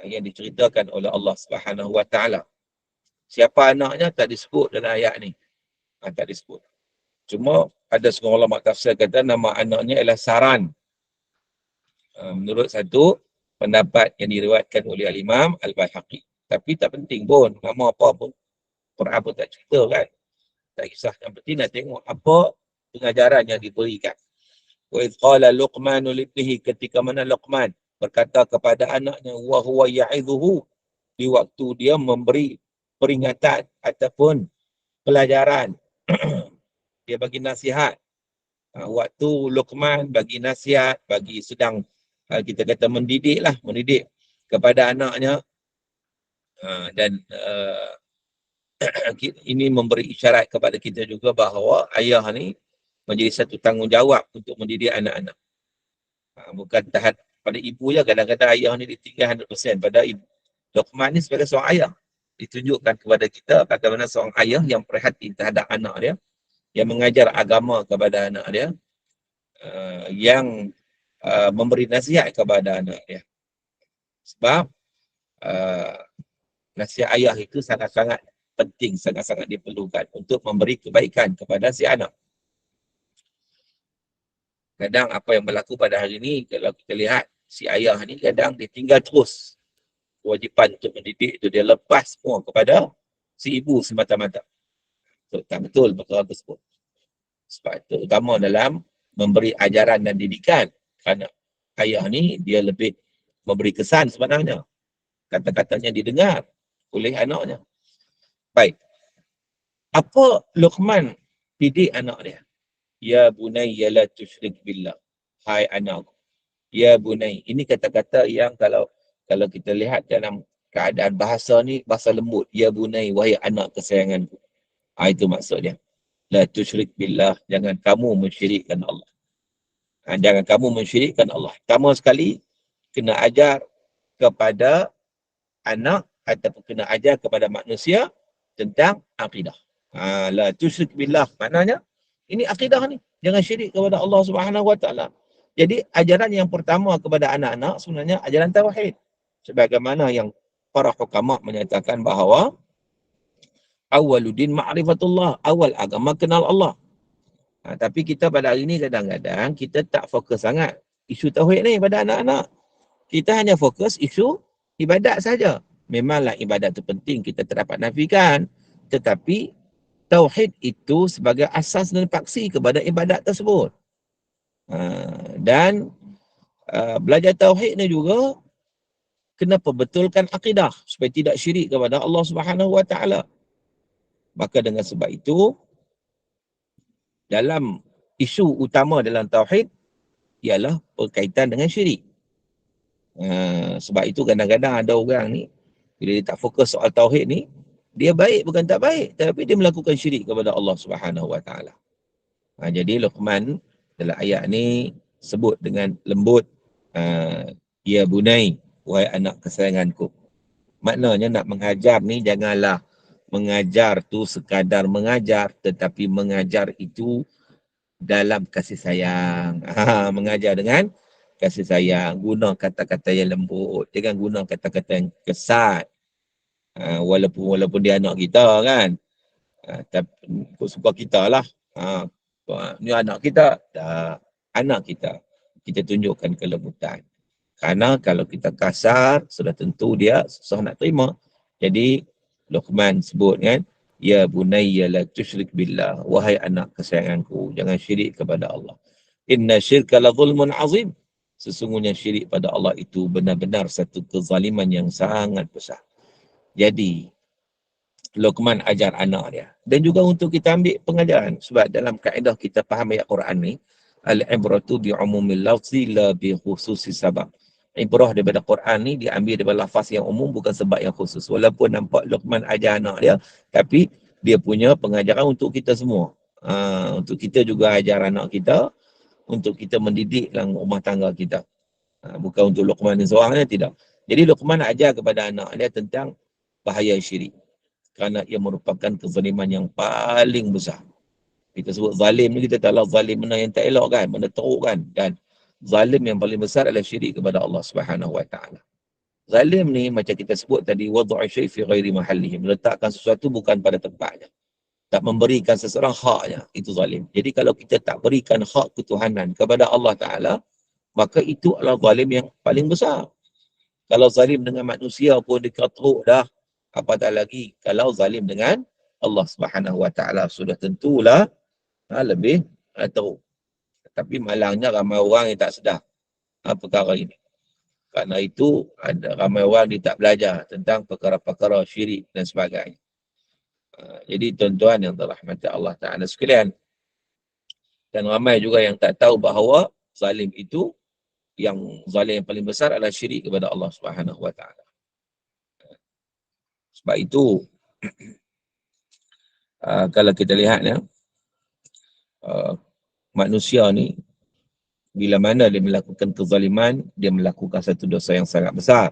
yang diceritakan oleh Allah Subhanahu Wa Taala. Siapa anaknya tak disebut dalam ayat ni. Tak disebut. Cuma ada seorang ulama tafsir kata nama anaknya ialah Saran. Menurut satu pendapat yang diriwayatkan oleh Al-Imam Al-Baihaqi. Tapi tak penting pun. Nama apa pun. Quran pun tak cerita kan. Tak kisah. Yang penting nak tengok apa pengajaran yang diberikan. Wa idh qala Luqmanu libnihi, ketika mana Luqman berkata kepada anaknya, wa huwa ya'idhuhu, di waktu dia memberi peringatan ataupun pelajaran. Dia bagi nasihat. Waktu Luqman bagi nasihat, bagi sedang kita kata mendidik kepada anaknya. Dan ini memberi isyarat kepada kita juga bahawa ayah ni menjadi satu tanggungjawab untuk mendidik anak-anak. Bukan tahan pada ibu je, kadang-kadang ayah ni ditinggal 100% pada ibu. Luqman ni sebagai seorang ayah ditunjukkan kepada kita bagaimana seorang ayah yang perhati terhadap anak dia, yang mengajar agama kepada anak dia, yang memberi nasihat kepada anak dia. Sebab nasihat ayah itu sangat-sangat penting, sangat-sangat diperlukan untuk memberi kebaikan kepada si anak. Kadang apa yang berlaku pada hari ini, kalau kita lihat si ayah ni kadang dia tinggal terus kewajipan untuk mendidik itu, dia lepas semua kepada si ibu semata-mata. Tak betul perkara tersebut. Sebab terutama dalam memberi ajaran dan didikan, kerana ayah ni dia lebih memberi kesan sebenarnya. Kata-katanya didengar oleh anaknya. Baik. Apa Luqman didik anak dia? Ya bunayya la tusyrik billah. Hai anakku. Ya bunay. Ini kata-kata yang kalau kita lihat dalam keadaan bahasa ni, bahasa lembut. Ya bunay, wahai anak kesayanganku. Itu maksud dia. La tusyrik billah. Jangan kamu mensyirikkan Allah. Jangan kamu mensyirikkan Allah. Pertama sekali, kena ajar kepada anak ataupun kena ajar kepada manusia tentang akidah. La tusyrik billah. Maknanya, ini akidah ni. Jangan syirik kepada Allah Subhanahu Wa Taala. Jadi ajaran yang pertama kepada anak-anak sebenarnya ajaran tauhid. Sebagaimana yang para hukama menyatakan bahawa awwaluddin ma'rifatullah. Awal agama kenal Allah. Tapi kita pada hari ini kadang-kadang kita tak fokus sangat isu tauhid ni pada anak-anak. Kita hanya fokus isu ibadat saja. Memanglah ibadat itu penting, kita tak dapat nafikan. Tetapi tauhid itu sebagai asas dan paksi kepada ibadat tersebut. Dan belajar tauhid ni juga kena perbetulkan akidah supaya tidak syirik kepada Allah Subhanahu Wa Taala. Maka dengan sebab itu, dalam isu utama dalam tauhid ialah berkaitan dengan syirik. Sebab itu kadang-kadang ada orang ni bila dia tak fokus soal tauhid ni, dia baik bukan tak baik, tapi dia melakukan syirik kepada Allah Subhanahu Wa Taala. Jadi Luqman dalam ayat ni sebut dengan lembut, ya bunai, wahai anak kesayanganku. Maknanya nak mengajar ni janganlah mengajar tu sekadar mengajar, tetapi mengajar itu dalam kasih sayang. Mengajar dengan kasih sayang, guna kata-kata yang lembut, jangan guna kata-kata yang kesat. Walaupun dia anak kita kan, tapi suka kita lah. Ni anak kita, anak kita tunjukkan kelembutan. Karena kalau kita kasar, sudah tentu dia susah nak terima. Jadi Luqman sebut kan, ya bunayya la tusyrik billah, wahai anak kesayanganku, jangan syirik kepada Allah. Inna syirka la zulmun azim. Sesungguhnya syirik pada Allah itu benar-benar satu kezaliman yang sangat besar. Jadi Luqman ajar anak dia. Dan juga untuk kita ambil pengajaran. Sebab dalam kaedah kita faham ayat Quran ni, al-ibratu bi'umumil lafzi la bi khususi sabab. Ibrah daripada Quran ni diambil daripada lafaz yang umum, bukan sebab yang khusus. Walaupun nampak Luqman ajar anak dia, tapi dia punya pengajaran untuk kita semua. Untuk kita juga ajar anak kita, untuk kita mendidik dalam rumah tangga kita. Bukan untuk Luqman ni seorang, tidak. Jadi Luqman ajar kepada anak dia tentang bahaya syirik. Kerana ia merupakan kezaliman yang paling besar. Kita sebut zalim ni, kita tahu zalim benda yang tak elok kan, benda teruk kan. Dan zalim yang paling besar adalah syirik kepada Allah Subhanahu Wa Taala. Zalim ni macam kita sebut tadi, wad'u syai' fi ghairi mahallihi, meletakkan sesuatu bukan pada tempatnya. Tak memberikan seseorang haknya, itu zalim. Jadi kalau kita tak berikan hak ketuhanan kepada Allah Ta'ala, maka itu adalah zalim yang paling besar. Kalau zalim dengan manusia pun diketeruk dah, apatah lagi kalau zalim dengan Allah Subhanahu Wa Ta'ala, sudah tentulah lebih teruk. Tapi malangnya ramai orang yang tak sedar perkara ini. Kerana itu ada ramai orang yang tak belajar tentang perkara-perkara syirik dan sebagainya. Jadi tuan-tuan yang dirahmati Allah Ta'ala sekalian, dan ramai juga yang tak tahu bahawa zalim itu, yang zalim yang paling besar adalah syirik kepada Allah Subhanahu Wa Ta'ala. Sebab itu kalau kita lihat ya, manusia ni bila mana dia melakukan kezaliman, dia melakukan satu dosa yang sangat besar.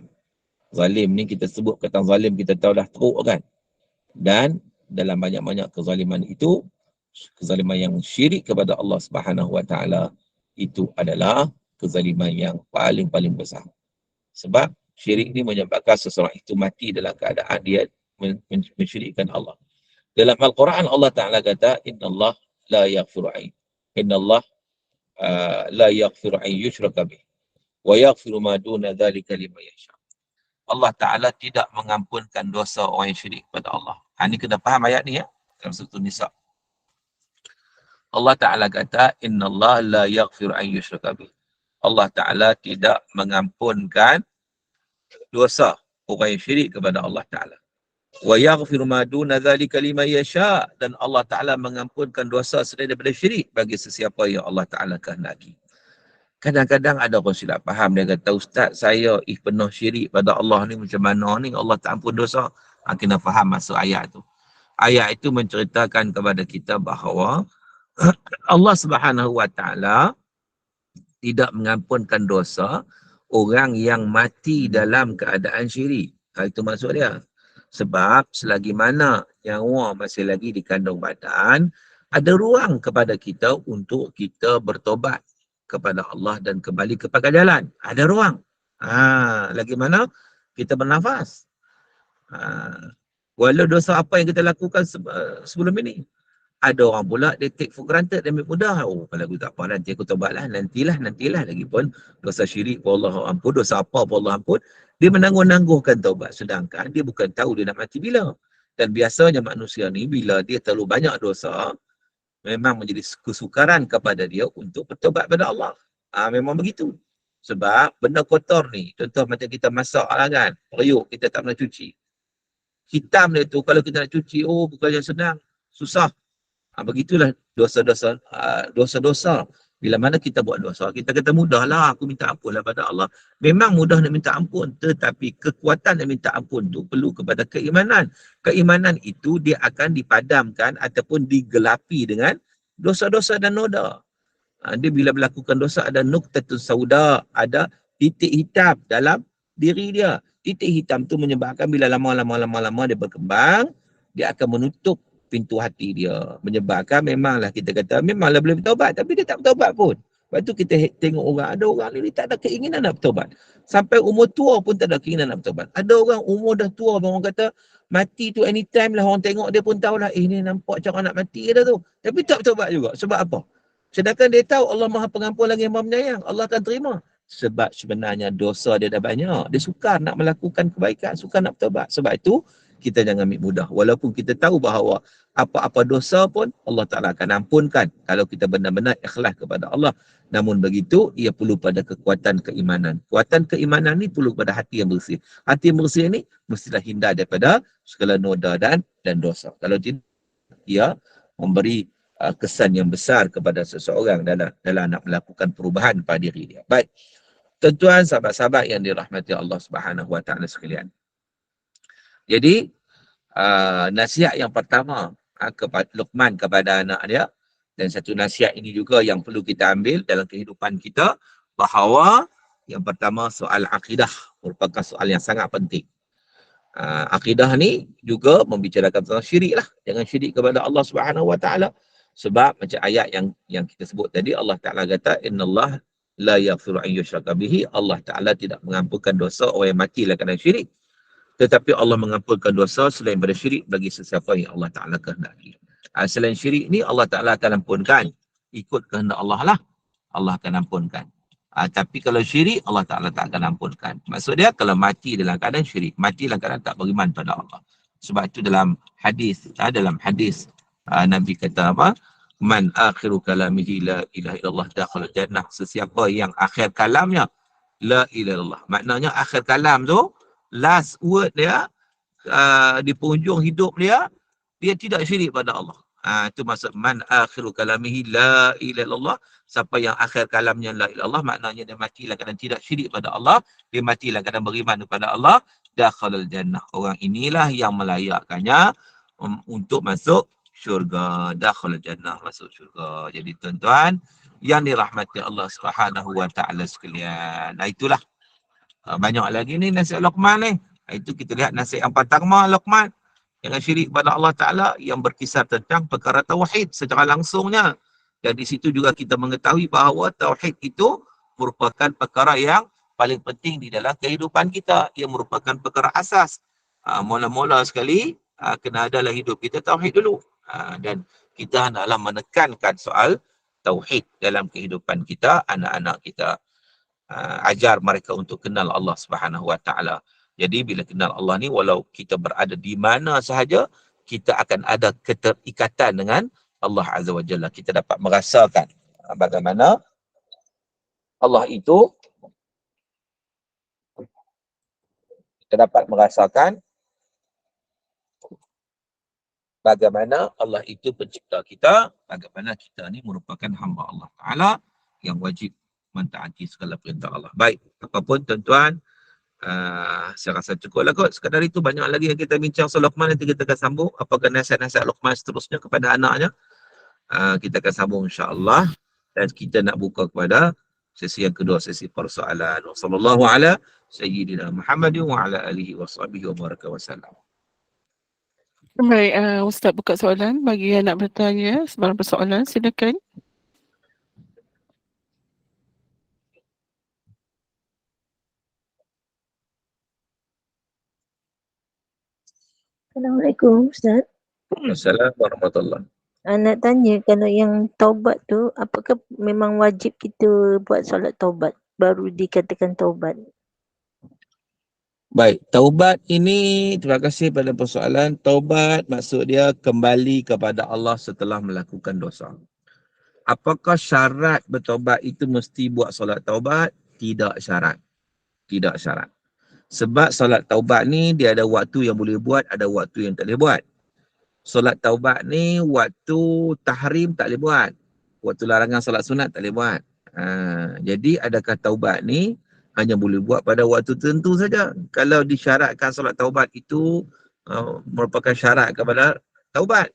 Zalim ni kita sebut kata zalim, kita tahu dah teruk kan. Dan dalam banyak-banyak kezaliman itu, kezaliman yang syirik kepada Allah Subhanahu Wa Ta'ala, itu adalah kezaliman yang paling-paling besar. Sebab syirik ni menyebabkan seseorang itu mati dalam keadaan dia mensyirikkan Allah. Dalam Al-Quran Allah Ta'ala kata, Inna Allah la yaghfiru ain. Inna Allah la yaghfiru an yushraka bih wa yaghfiru ma duna dhalika liman yasha. Allah Taala tidak mengampunkan dosa orang yang syirik kepada Allah. Ini kena faham ayat ni ya, dalam surah Nisa. Allah Taala kata innallaha la yaghfiru an yushraka bih. Allah Taala tidak mengampunkan dosa orang yang syirik kepada Allah Taala. Wa yaghfiru ma duna dhalika liman yasha, dan Allah Taala mengampunkan dosa selain daripada syirik bagi sesiapa yang Allah Taala kehendaki. Kadang-kadang ada orang silap faham, dia kata ustaz saya penuh syirik pada Allah ni, macam mana ni Allah tak ampun dosa. Kena faham maksud ayat tu. Ayat itu menceritakan kepada kita bahawa Allah Subhanahu Wa Taala tidak mengampunkan dosa orang yang mati dalam keadaan syirik. Itu maksud dia. Sebab selagi mana nyawa masih lagi di kandung badan, ada ruang kepada kita untuk kita bertobat kepada Allah dan kembali kepada jalan. Ada ruang. Lagi mana kita bernafas. Walau dosa apa yang kita lakukan sebelum ini. Ada orang pula dia take for granted, dia ambil mudah. Kalau aku tak apa, nanti aku tobatlah, nantilah lagi pun dosa syirik pun Allah ampun, dosa apa pun Allah ampun. Dia menangguh-nangguhkan taubat, sedangkan dia bukan tahu dia nak mati bila. Dan biasanya manusia ni bila dia terlalu banyak dosa, memang menjadi kesukaran kepada dia untuk bertobat pada Allah. Memang begitu. Sebab benda kotor ni, contoh macam kita masak lah kan, periuk kita tak pernah cuci. Hitam dia tu kalau kita nak cuci, bukan yang senang, susah. Begitulah dosa-dosa. Bila mana kita buat dosa, kita kata mudahlah, aku minta ampunlah pada Allah. Memang mudah nak minta ampun, tetapi kekuatan nak minta ampun tu perlu kepada keimanan. Keimanan itu dia akan dipadamkan ataupun digelapi dengan dosa-dosa dan noda. Dia bila melakukan dosa ada nuktatun sauda, ada titik hitam dalam diri dia. Titik hitam tu menyebabkan bila lama-lama dia berkembang, dia akan menutup pintu hati dia, menyebabkan memanglah kita kata memanglah boleh bertaubat, tapi dia tak bertaubat pun. Lepas tu kita tengok orang, ada orang ni tak ada keinginan nak bertaubat. Sampai umur tua pun tak ada keinginan nak bertaubat. Ada orang umur dah tua, orang kata mati tu anytime lah, orang tengok dia pun tahulah, ni nampak cara nak mati dah tu. Tapi tak bertaubat juga. Sebab apa? Sedangkan dia tahu Allah Maha Pengampun lagi Maha Penyayang, Allah akan terima. Sebab sebenarnya dosa dia dah banyak. Dia sukar nak melakukan kebaikan, sukar nak bertaubat. Sebab itu kita jangan ambil mudah. Walaupun kita tahu bahawa apa-apa dosa pun Allah Ta'ala akan ampunkan kalau kita benar-benar ikhlas kepada Allah. Namun begitu, ia perlu pada kekuatan keimanan. Kekuatan keimanan ni perlu pada hati yang bersih. Hati yang bersih ni mestilah hindar daripada segala noda dan dosa. Kalau tidak, ia memberi kesan yang besar kepada seseorang dalam nak melakukan perubahan pada diri dia. Baik. Tuan-tuan, sahabat-sahabat yang dirahmati Allah Subhanahu Wa Ta'ala sekalian. Jadi, nasihat yang pertama kepada Luqman kepada anak dia, dan satu nasihat ini juga yang perlu kita ambil dalam kehidupan kita, bahawa Yang pertama soal akidah, merupakan soal yang sangat penting. Akidah ni juga membicarakan tentang syirik lah. Jangan syirik kepada Allah Subhanahu Wa Taala. Sebab macam ayat yang kita sebut tadi, Allah Taala kata, Innallah la yaghfiru an yushraka bihi. Allah Taala tidak mengampunkan dosa orang yang mati dalam keadaan syirik. Tetapi Allah mengampunkan dosa selain daripada syirik bagi sesiapa yang Allah Taala kehendaki. Selain syirik ni Allah Taala akan ampunkan. Ikut kehendak Allah lah, Allah akan ampunkan. Tapi kalau syirik, Allah Ta'ala tak akan ampunkan. Maksud dia, kalau mati dalam keadaan syirik, mati dalam keadaan tak beriman pada Allah. Sebab itu dalam hadis, Nabi kata apa? Man akhiru kalamihi la ilaha illallah dakhal jannah. Sesiapa yang akhir kalamnya, la ilaha illallah. Maknanya akhir kalam tu, last word dia, di penghujung hidup dia tidak syirik pada Allah. Itu maksud man akhiru kalamihi la ilaha illallah. Siapa yang akhir kalamnya la ilaha illallah, maknanya dia mati dalam keadaan tidak syirik pada Allah, dia mati dalam keadaan beriman kepada Allah, dakhalal jannah. Orang inilah yang melayakkannya untuk masuk syurga. Dakhalal jannah, masuk syurga. Jadi tuan-tuan yang dirahmati Allah Subhanahu Wa Taala sekalian. Itulah banyak lagi ni nasihat Luqman ni. Itu kita lihat nasihat yang pertama Luqman. Jangan syirik pada Allah Ta'ala yang berkisar tentang perkara tauhid secara langsungnya. Dan di situ juga kita mengetahui bahawa tauhid itu merupakan perkara yang paling penting di dalam kehidupan kita. Ia merupakan perkara asas. Mula-mula sekali, kena adalah hidup kita tauhid dulu. Dan kita hendaklah menekankan soal tauhid dalam kehidupan kita, anak-anak kita. Ajar mereka untuk kenal Allah Subhanahu Wa Ta'ala. Jadi bila kenal Allah ni, walau kita berada di mana sahaja, kita akan ada keterikatan dengan Allah Azza wa Jalla. Kita dapat merasakan bagaimana Allah itu, kita dapat merasakan bagaimana Allah itu pencipta kita, bagaimana kita ni merupakan hamba Allah Ta'ala yang wajib mentaati segala perintah Allah. Baik, apapun tuan-tuan, saya rasa cukup lah kot. Sekadar itu banyak lagi yang kita bincang soal Luqman. Nanti kita akan sambung apakah nasihat-nasihat Luqman seterusnya kepada anaknya. Kita akan sambung insya-Allah. Dan kita nak buka kepada sesi yang kedua, sesi persoalan. Wassallallahu ala sayyidina Muhammadin wa ala alihi wa sahbihi wa baraka wa sallam. Baik, Ustaz buka soalan bagi yang nak bertanya. Sebarang persoalan, silakan. Assalamualaikum Ustaz. Assalamualaikum warahmatullahi. Nak tanya, kalau yang taubat tu, apakah memang wajib kita buat solat taubat baru dikatakan taubat? Baik, taubat ini, terima kasih pada persoalan. Taubat maksud dia kembali kepada Allah setelah melakukan dosa. Apakah syarat bertaubat itu mesti buat solat taubat? Tidak syarat. Tidak syarat. Sebab solat taubat ni dia ada waktu yang boleh buat, ada waktu yang tak boleh buat. Solat taubat ni waktu tahrim tak boleh buat. Waktu larangan solat sunat tak boleh buat. Jadi adakah taubat ni hanya boleh buat pada waktu tertentu saja? Kalau disyaratkan solat taubat itu merupakan syarat kepada taubat.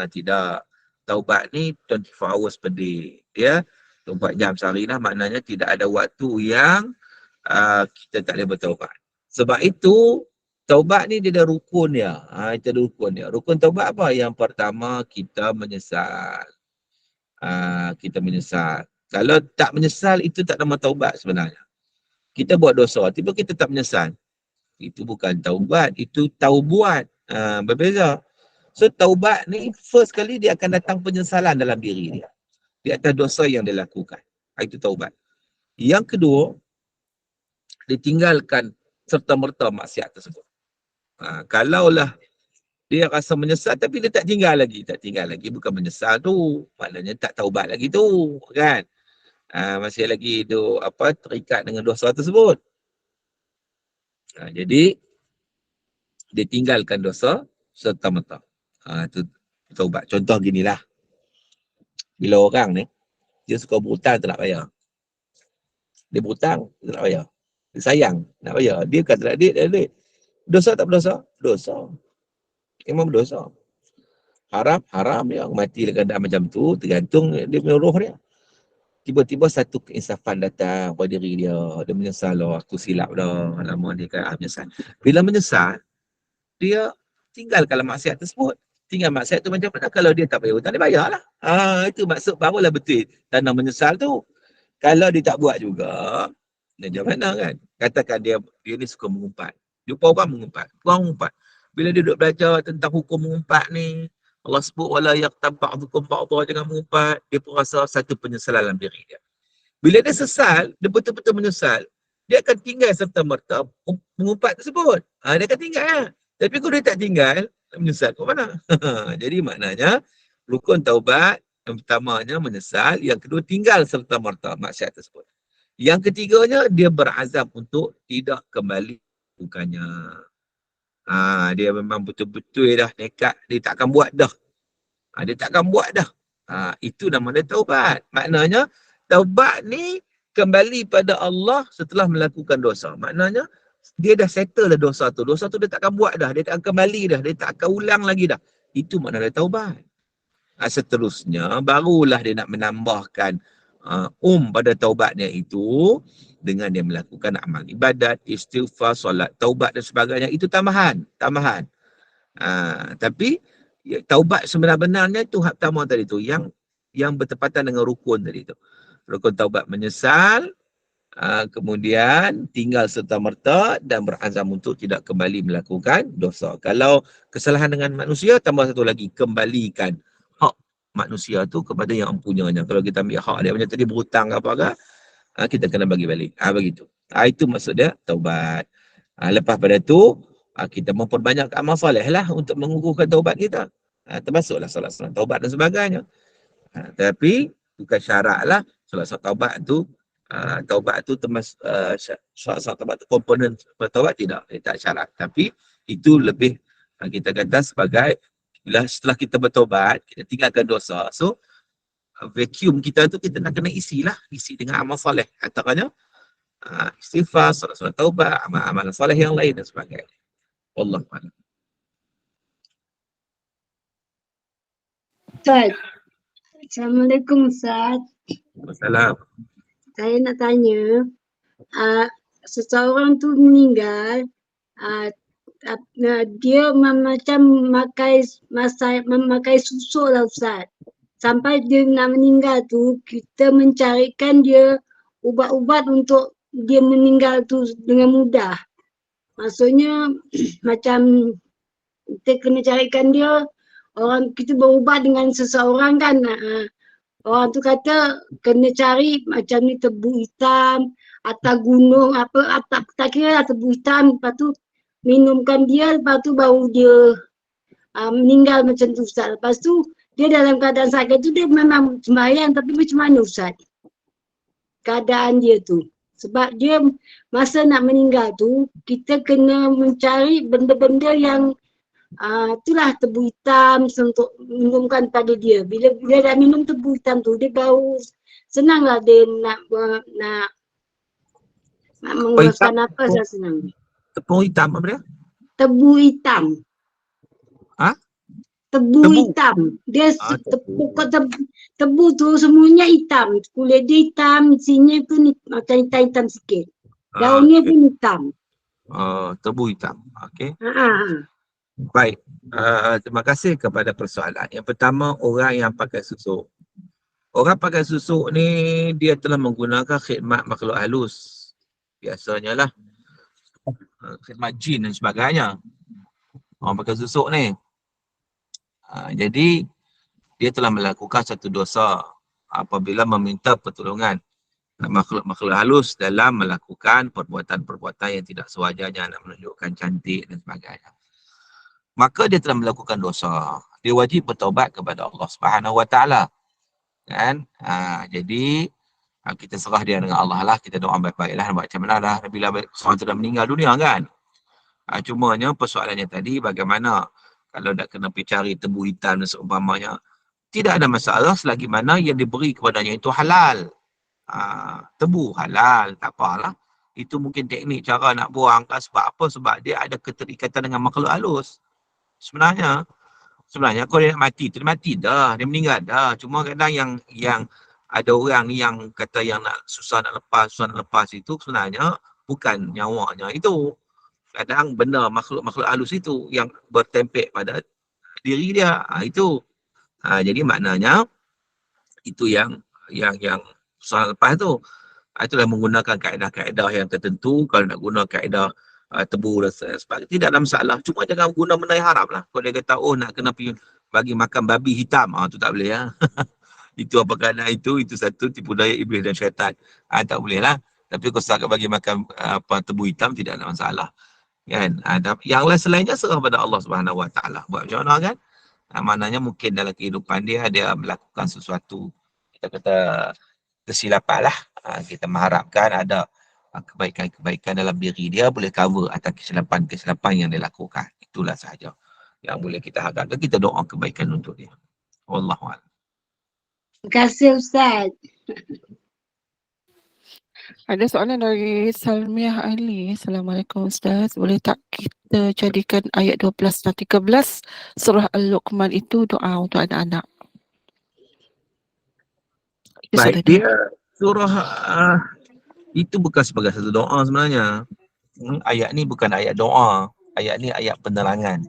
Tidak. Taubat ni 24 hours per day. Ya? 24 jam sehari lah, maknanya tidak ada waktu yang kita tak boleh bertaubat. Sebab itu, taubat ni dia ada rukun dia. Itu ada rukun dia. Rukun taubat apa? Yang pertama, kita menyesal. Kita menyesal. Kalau tak menyesal, itu tak nama taubat sebenarnya. Kita buat dosa, tiba kita tak menyesal. Itu bukan taubat, itu taubuat. Berbeza. So, taubat ni, first kali dia akan datang penyesalan dalam diri dia. Di atas dosa yang dia lakukan. Itu taubat. Yang kedua, ditinggalkan serta-merta maksiat tersebut. Kalaulah dia rasa menyesal tapi dia tak tinggal lagi. Tak tinggal lagi, bukan menyesal tu. Maknanya tak taubat lagi tu. Kan? Masih lagi tu terikat dengan dosa tersebut. Jadi, dia tinggalkan dosa serta-merta. Itu taubat. Contoh ginilah. Bila orang ni, dia suka berhutang tak nak bayar. Dia berhutang, tak nak bayar. Dia sayang, nak bayar. Dia kata tak ada duit. Dosa tak berdosa? Dosa. Memang berdosa. Haram dia. Mati dalam keadaan macam tu, tergantung dia punya roh dia. tiba-tiba satu keinsafan datang pada diri dia. Dia menyesal, aku silap dah. Lama dia kan menyesal. Bila menyesal, dia tinggalkanlah maksiat tersebut. Tinggal maksiat tu macam mana? Kalau dia tak bayar hutang, dia bayarlah. Itu maksud barulah betul tanda menyesal tu. Kalau dia tak buat juga, macam mana kan? Katakan dia ni suka mengumpat. Jumpa orang mengumpat. Orang mengumpat. Bila dia duduk belajar tentang hukum mengumpat ni, Allah sebut wala yaqtab ba'dukum ba'dha, jangan mengumpat. Dia pun rasa satu penyesalan dalam diri dia. Bila dia sesal, dia betul-betul menyesal, dia akan tinggal serta-merta mengumpat tersebut. Dia akan tinggal. Tapi kalau dia tak tinggal, menyesal ke mana? Jadi maknanya, rukun taubat, yang pertamanya menyesal, yang kedua tinggal serta-merta maksiat tersebut. Yang ketiganya, dia berazam untuk tidak kembali bukannya. Dia memang betul-betul dah nekat, dia tak akan buat dah. Dia tak akan buat dah. Itu nama dia taubat. Maknanya, taubat ni kembali pada Allah setelah melakukan dosa. Maknanya, dia dah settle dah dosa tu. Dosa tu dia tak akan buat dah. Dia tak akan kembali dah. Dia tak akan ulang lagi dah. Itu makna dia taubat. Seterusnya, barulah dia nak menambahkan pada taubatnya itu dengan dia melakukan amal ibadat, istighfar, solat, taubat dan sebagainya. Itu tambahan. Tapi taubat sebenar-benarnya itu hak pertama tadi tu. Yang bertepatan dengan rukun tadi tu. Rukun taubat menyesal, kemudian tinggal serta-merta dan berazam untuk tidak kembali melakukan dosa. Kalau kesalahan dengan manusia, tambah satu lagi, kembalikan hak manusia tu kepada yang empunyanya. Kalau kita ambil hak dia, macam tadi berhutang ke apa-apa, kita kena bagi balik. Begitu. Itu maksud dia taubat. Lepas pada tu, kita memperbanyak amal soleh lah untuk mengukuhkan taubat kita. Termasuklah solat-solat taubat dan sebagainya. Tapi bukan syarat lah solat-solat taubat tu. Taubat tu termasuk solat-solat taubat tu komponen taubat, tidak. Dia tak syarat. Tapi itu lebih kita kata sebagai setelah kita bertaubat, kita tinggalkan dosa. So, vacuum kita tu kita nak kena isi dengan amal soleh. Antaranya istighfar, solat-solat taubat, amal soleh yang lain dan sebagainya. Wallahu a'lam. Ustaz. Assalamualaikum Ustaz. Wassalam. Saya nak tanya, seseorang tu meninggal, dia macam memakai susuk lah Ustaz. Sampai dia nak meninggal tu, kita mencarikan dia ubat-ubat untuk dia meninggal tu dengan mudah. Maksudnya macam kita kena carikan dia, kita berubat dengan seseorang kan, orang tu kata kena cari macam ni tebu hitam, atas gunung, tak kira lah tebu hitam, lepas tu minumkan dia, lepas tu baru dia meninggal macam tu Ustaz. Lepas tu dia dalam keadaan sakit tu dia memang sembahyang, tapi macam mana Ustaz keadaan dia tu? Sebab dia masa nak meninggal tu, kita kena mencari benda-benda yang itulah tebu hitam untuk minumkan pada dia. Bila dia dah minum tebu hitam tu, dia baru senanglah dia nak mengeluarkan nafas lah senang. Tepung hitam apa dia? Tebu hitam. Tebu hitam. Dia tebu tu semuanya hitam. Kulit dia hitam, isinya pun macam hitam-hitam sikit. Daunnya pun hitam. Tebu hitam. Okey. Baik, terima kasih kepada persoalan. Yang pertama, orang yang pakai susuk. Orang pakai susuk ni, dia telah menggunakan khidmat makhluk halus. Biasanya lah. Khidmat jin dan sebagainya. Orang pakai susuk ni. Jadi, dia telah melakukan satu dosa apabila meminta pertolongan makhluk-makhluk halus dalam melakukan perbuatan-perbuatan yang tidak sewajarnya, nak menunjukkan cantik dan sebagainya. Maka dia telah melakukan dosa. Dia wajib bertaubat kepada Allah Subhanahu Wa Taala. Kan? Jadi kita serah dia dengan Allah lah. Kita doa baik-baiklah. Macam mana dah bila seorang sudah meninggal dunia kan? Cumanya persoalannya tadi bagaimana kalau nak kena pergi cari tebu hitam dan seumpamanya. Tidak ada masalah selagi mana yang diberi kepadanya itu halal. Tebu halal, tak apalah. Itu mungkin teknik cara nak buang kan? Sebab apa? Sebab dia ada keterikatan dengan makhluk halus. Sebenarnya kalau dia nak mati, tu dia mati dah, dia meninggal dah. Cuma kadang yang ada orang ni yang kata yang susah nak lepas itu sebenarnya bukan nyawanya itu. Kadang benda makhluk-makhluk halus itu yang bertempek pada diri dia. Itu. Jadi maknanya itu yang susah lepas tu. Itulah menggunakan kaedah-kaedah yang tertentu. Kalau nak guna kaedah tebu dan sebagainya, tidak ada masalah. Cuma jangan guna benda yang haram lah. Kalau dia kata, nak kena pergi bagi makan babi hitam, tu tak boleh ya. Itu apa keadaan itu satu tipu daya iblis dan syaitan. Tak boleh lah. Tapi kalau setakat bagi makan tebu hitam, tidak ada masalah. Kan? Yang lain selainnya serah pada Allah Subhanahu Wa Taala. Buat macam mana kan? Maknanya mungkin dalam kehidupan dia melakukan sesuatu, kita kata kesilapan lah. Kita mengharapkan ada kebaikan-kebaikan dalam diri dia boleh cover atas kesilapan-kesilapan yang dia lakukan. Itulah sahaja yang boleh kita harapkan. Kita doa kebaikan untuk dia. Wallahualam. Terima kasih Ustaz. Ada soalan dari Salmiah Ali. Assalamualaikum Ustaz. Boleh tak kita jadikan ayat 12 dan 13 surah Al-Luqman itu doa untuk anak-anak? Baik, dia surah itu bukan sebagai satu doa sebenarnya. Ayat ni bukan ayat doa. Ayat ni ayat penerangan.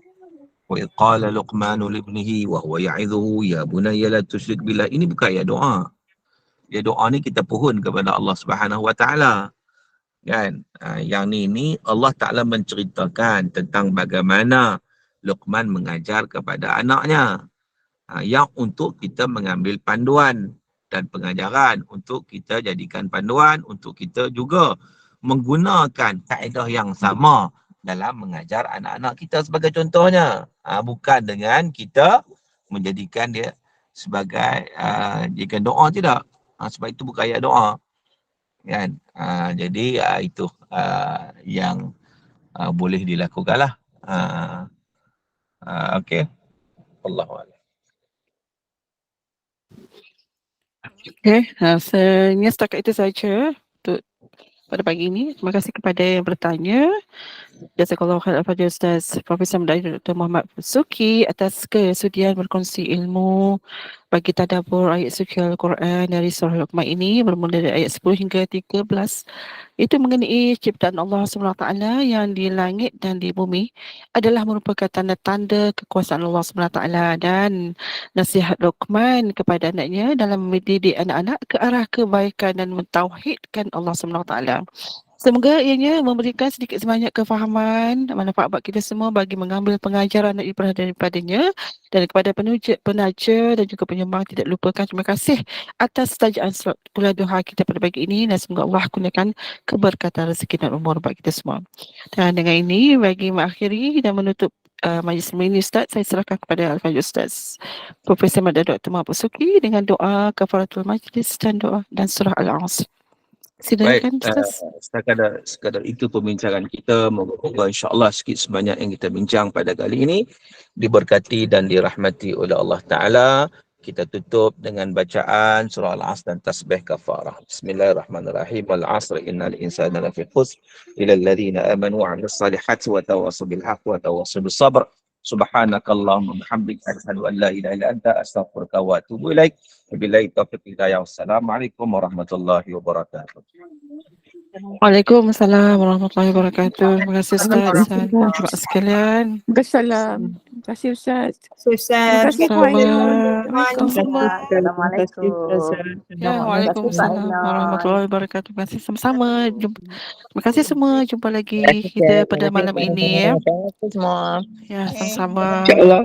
Wa qala Luqmanu libnihi wa huwa ya'idhuhu ya bunayya la tusyrik billah. Ini bukan ayat doa. Ya, doa ni kita pohon kepada Allah Subhanahu Wa Taala. Kan? Yang ni Allah Taala menceritakan tentang bagaimana Luqman mengajar kepada anaknya. Yang untuk kita mengambil panduan dan pengajaran, untuk kita jadikan panduan, untuk kita juga menggunakan kaedah yang sama dalam mengajar anak-anak kita sebagai contohnya. Bukan dengan kita menjadikan dia sebagai jadikan doa, tidak. Sebab itu bukan ayat doa. Kan? Jadi itu yang boleh dilakukanlah. Okey. Wallahualam. Okey, rasanya setakat itu saja untuk pada pagi ini. Terima kasih kepada yang bertanya. Jazakallahu khairan kepada Ustaz Profesor Mendayung Dr. Muhammad Suki atas kesudian berkongsi ilmu bagi tadabbur ayat suci Al-Quran dari surah Luqman ini bermula dari ayat 10 hingga 13. Itu mengenai ciptaan Allah SWT yang di langit dan di bumi adalah merupakan tanda-tanda kekuasaan Allah SWT dan nasihat Luqman kepada anaknya dalam mendidik anak-anak ke arah kebaikan dan mentauhidkan Allah SWT. Semoga ianya memberikan sedikit sebanyak kefahaman, manfaat buat kita semua bagi mengambil pengajaran daripadanya, dan kepada penaja dan juga penyembang tidak lupakan terima kasih atas tajaan slot kuliah duha kita pada pagi ini, dan semoga Allah kurniakan keberkatan rezeki dan umur buat kita semua. Dan dengan ini bagi mengakhiri dan menutup majlis ini Ustaz, saya serahkan kepada Al-Fadhil Ustaz Profesor Madad Dr. Muhammad Suki dengan doa kafaratul majlis dan doa dan surah Al-Asr. Silakan Ustaz. Sekadar itu pembincangan kita. Moga-moga insya-Allah sikit sebanyak yang kita bincang pada kali ini diberkati dan dirahmati oleh Allah Taala. Kita tutup dengan bacaan surah Al-Asr dan tasbih kafarah. Bismillahirrahmanirrahim. Wal 'asri innal insana lafi khusr illa alladhina amanu wa 'amilus salihati wa tawassaw bil haqqi wa tawassaw bis sabr. Subhanakallahumma bihamdika asyhadu an la ilaha illa anta astaghfiruka wa atubu ilaik. Wabillahi taufiq hidayah. Wassalamualaikum warahmatullahi wabarakatuh. Waalaikumsalam warahmatullahi wabarakatuh. Terima kasih Ustaz dan jemaah sekalian. Waalaikumsalam. Terima kasih Ustaz. Terima kasih Sama-sama. Assalamualaikum. Ya, Waalaikumsalam warahmatullahi wabarakatuh. Terima kasih sama-sama. Terima kasih semua. Jumpa lagi kita pada malam ini ya. Terima kasih semua. Ya, sama-sama. InsyaAllah.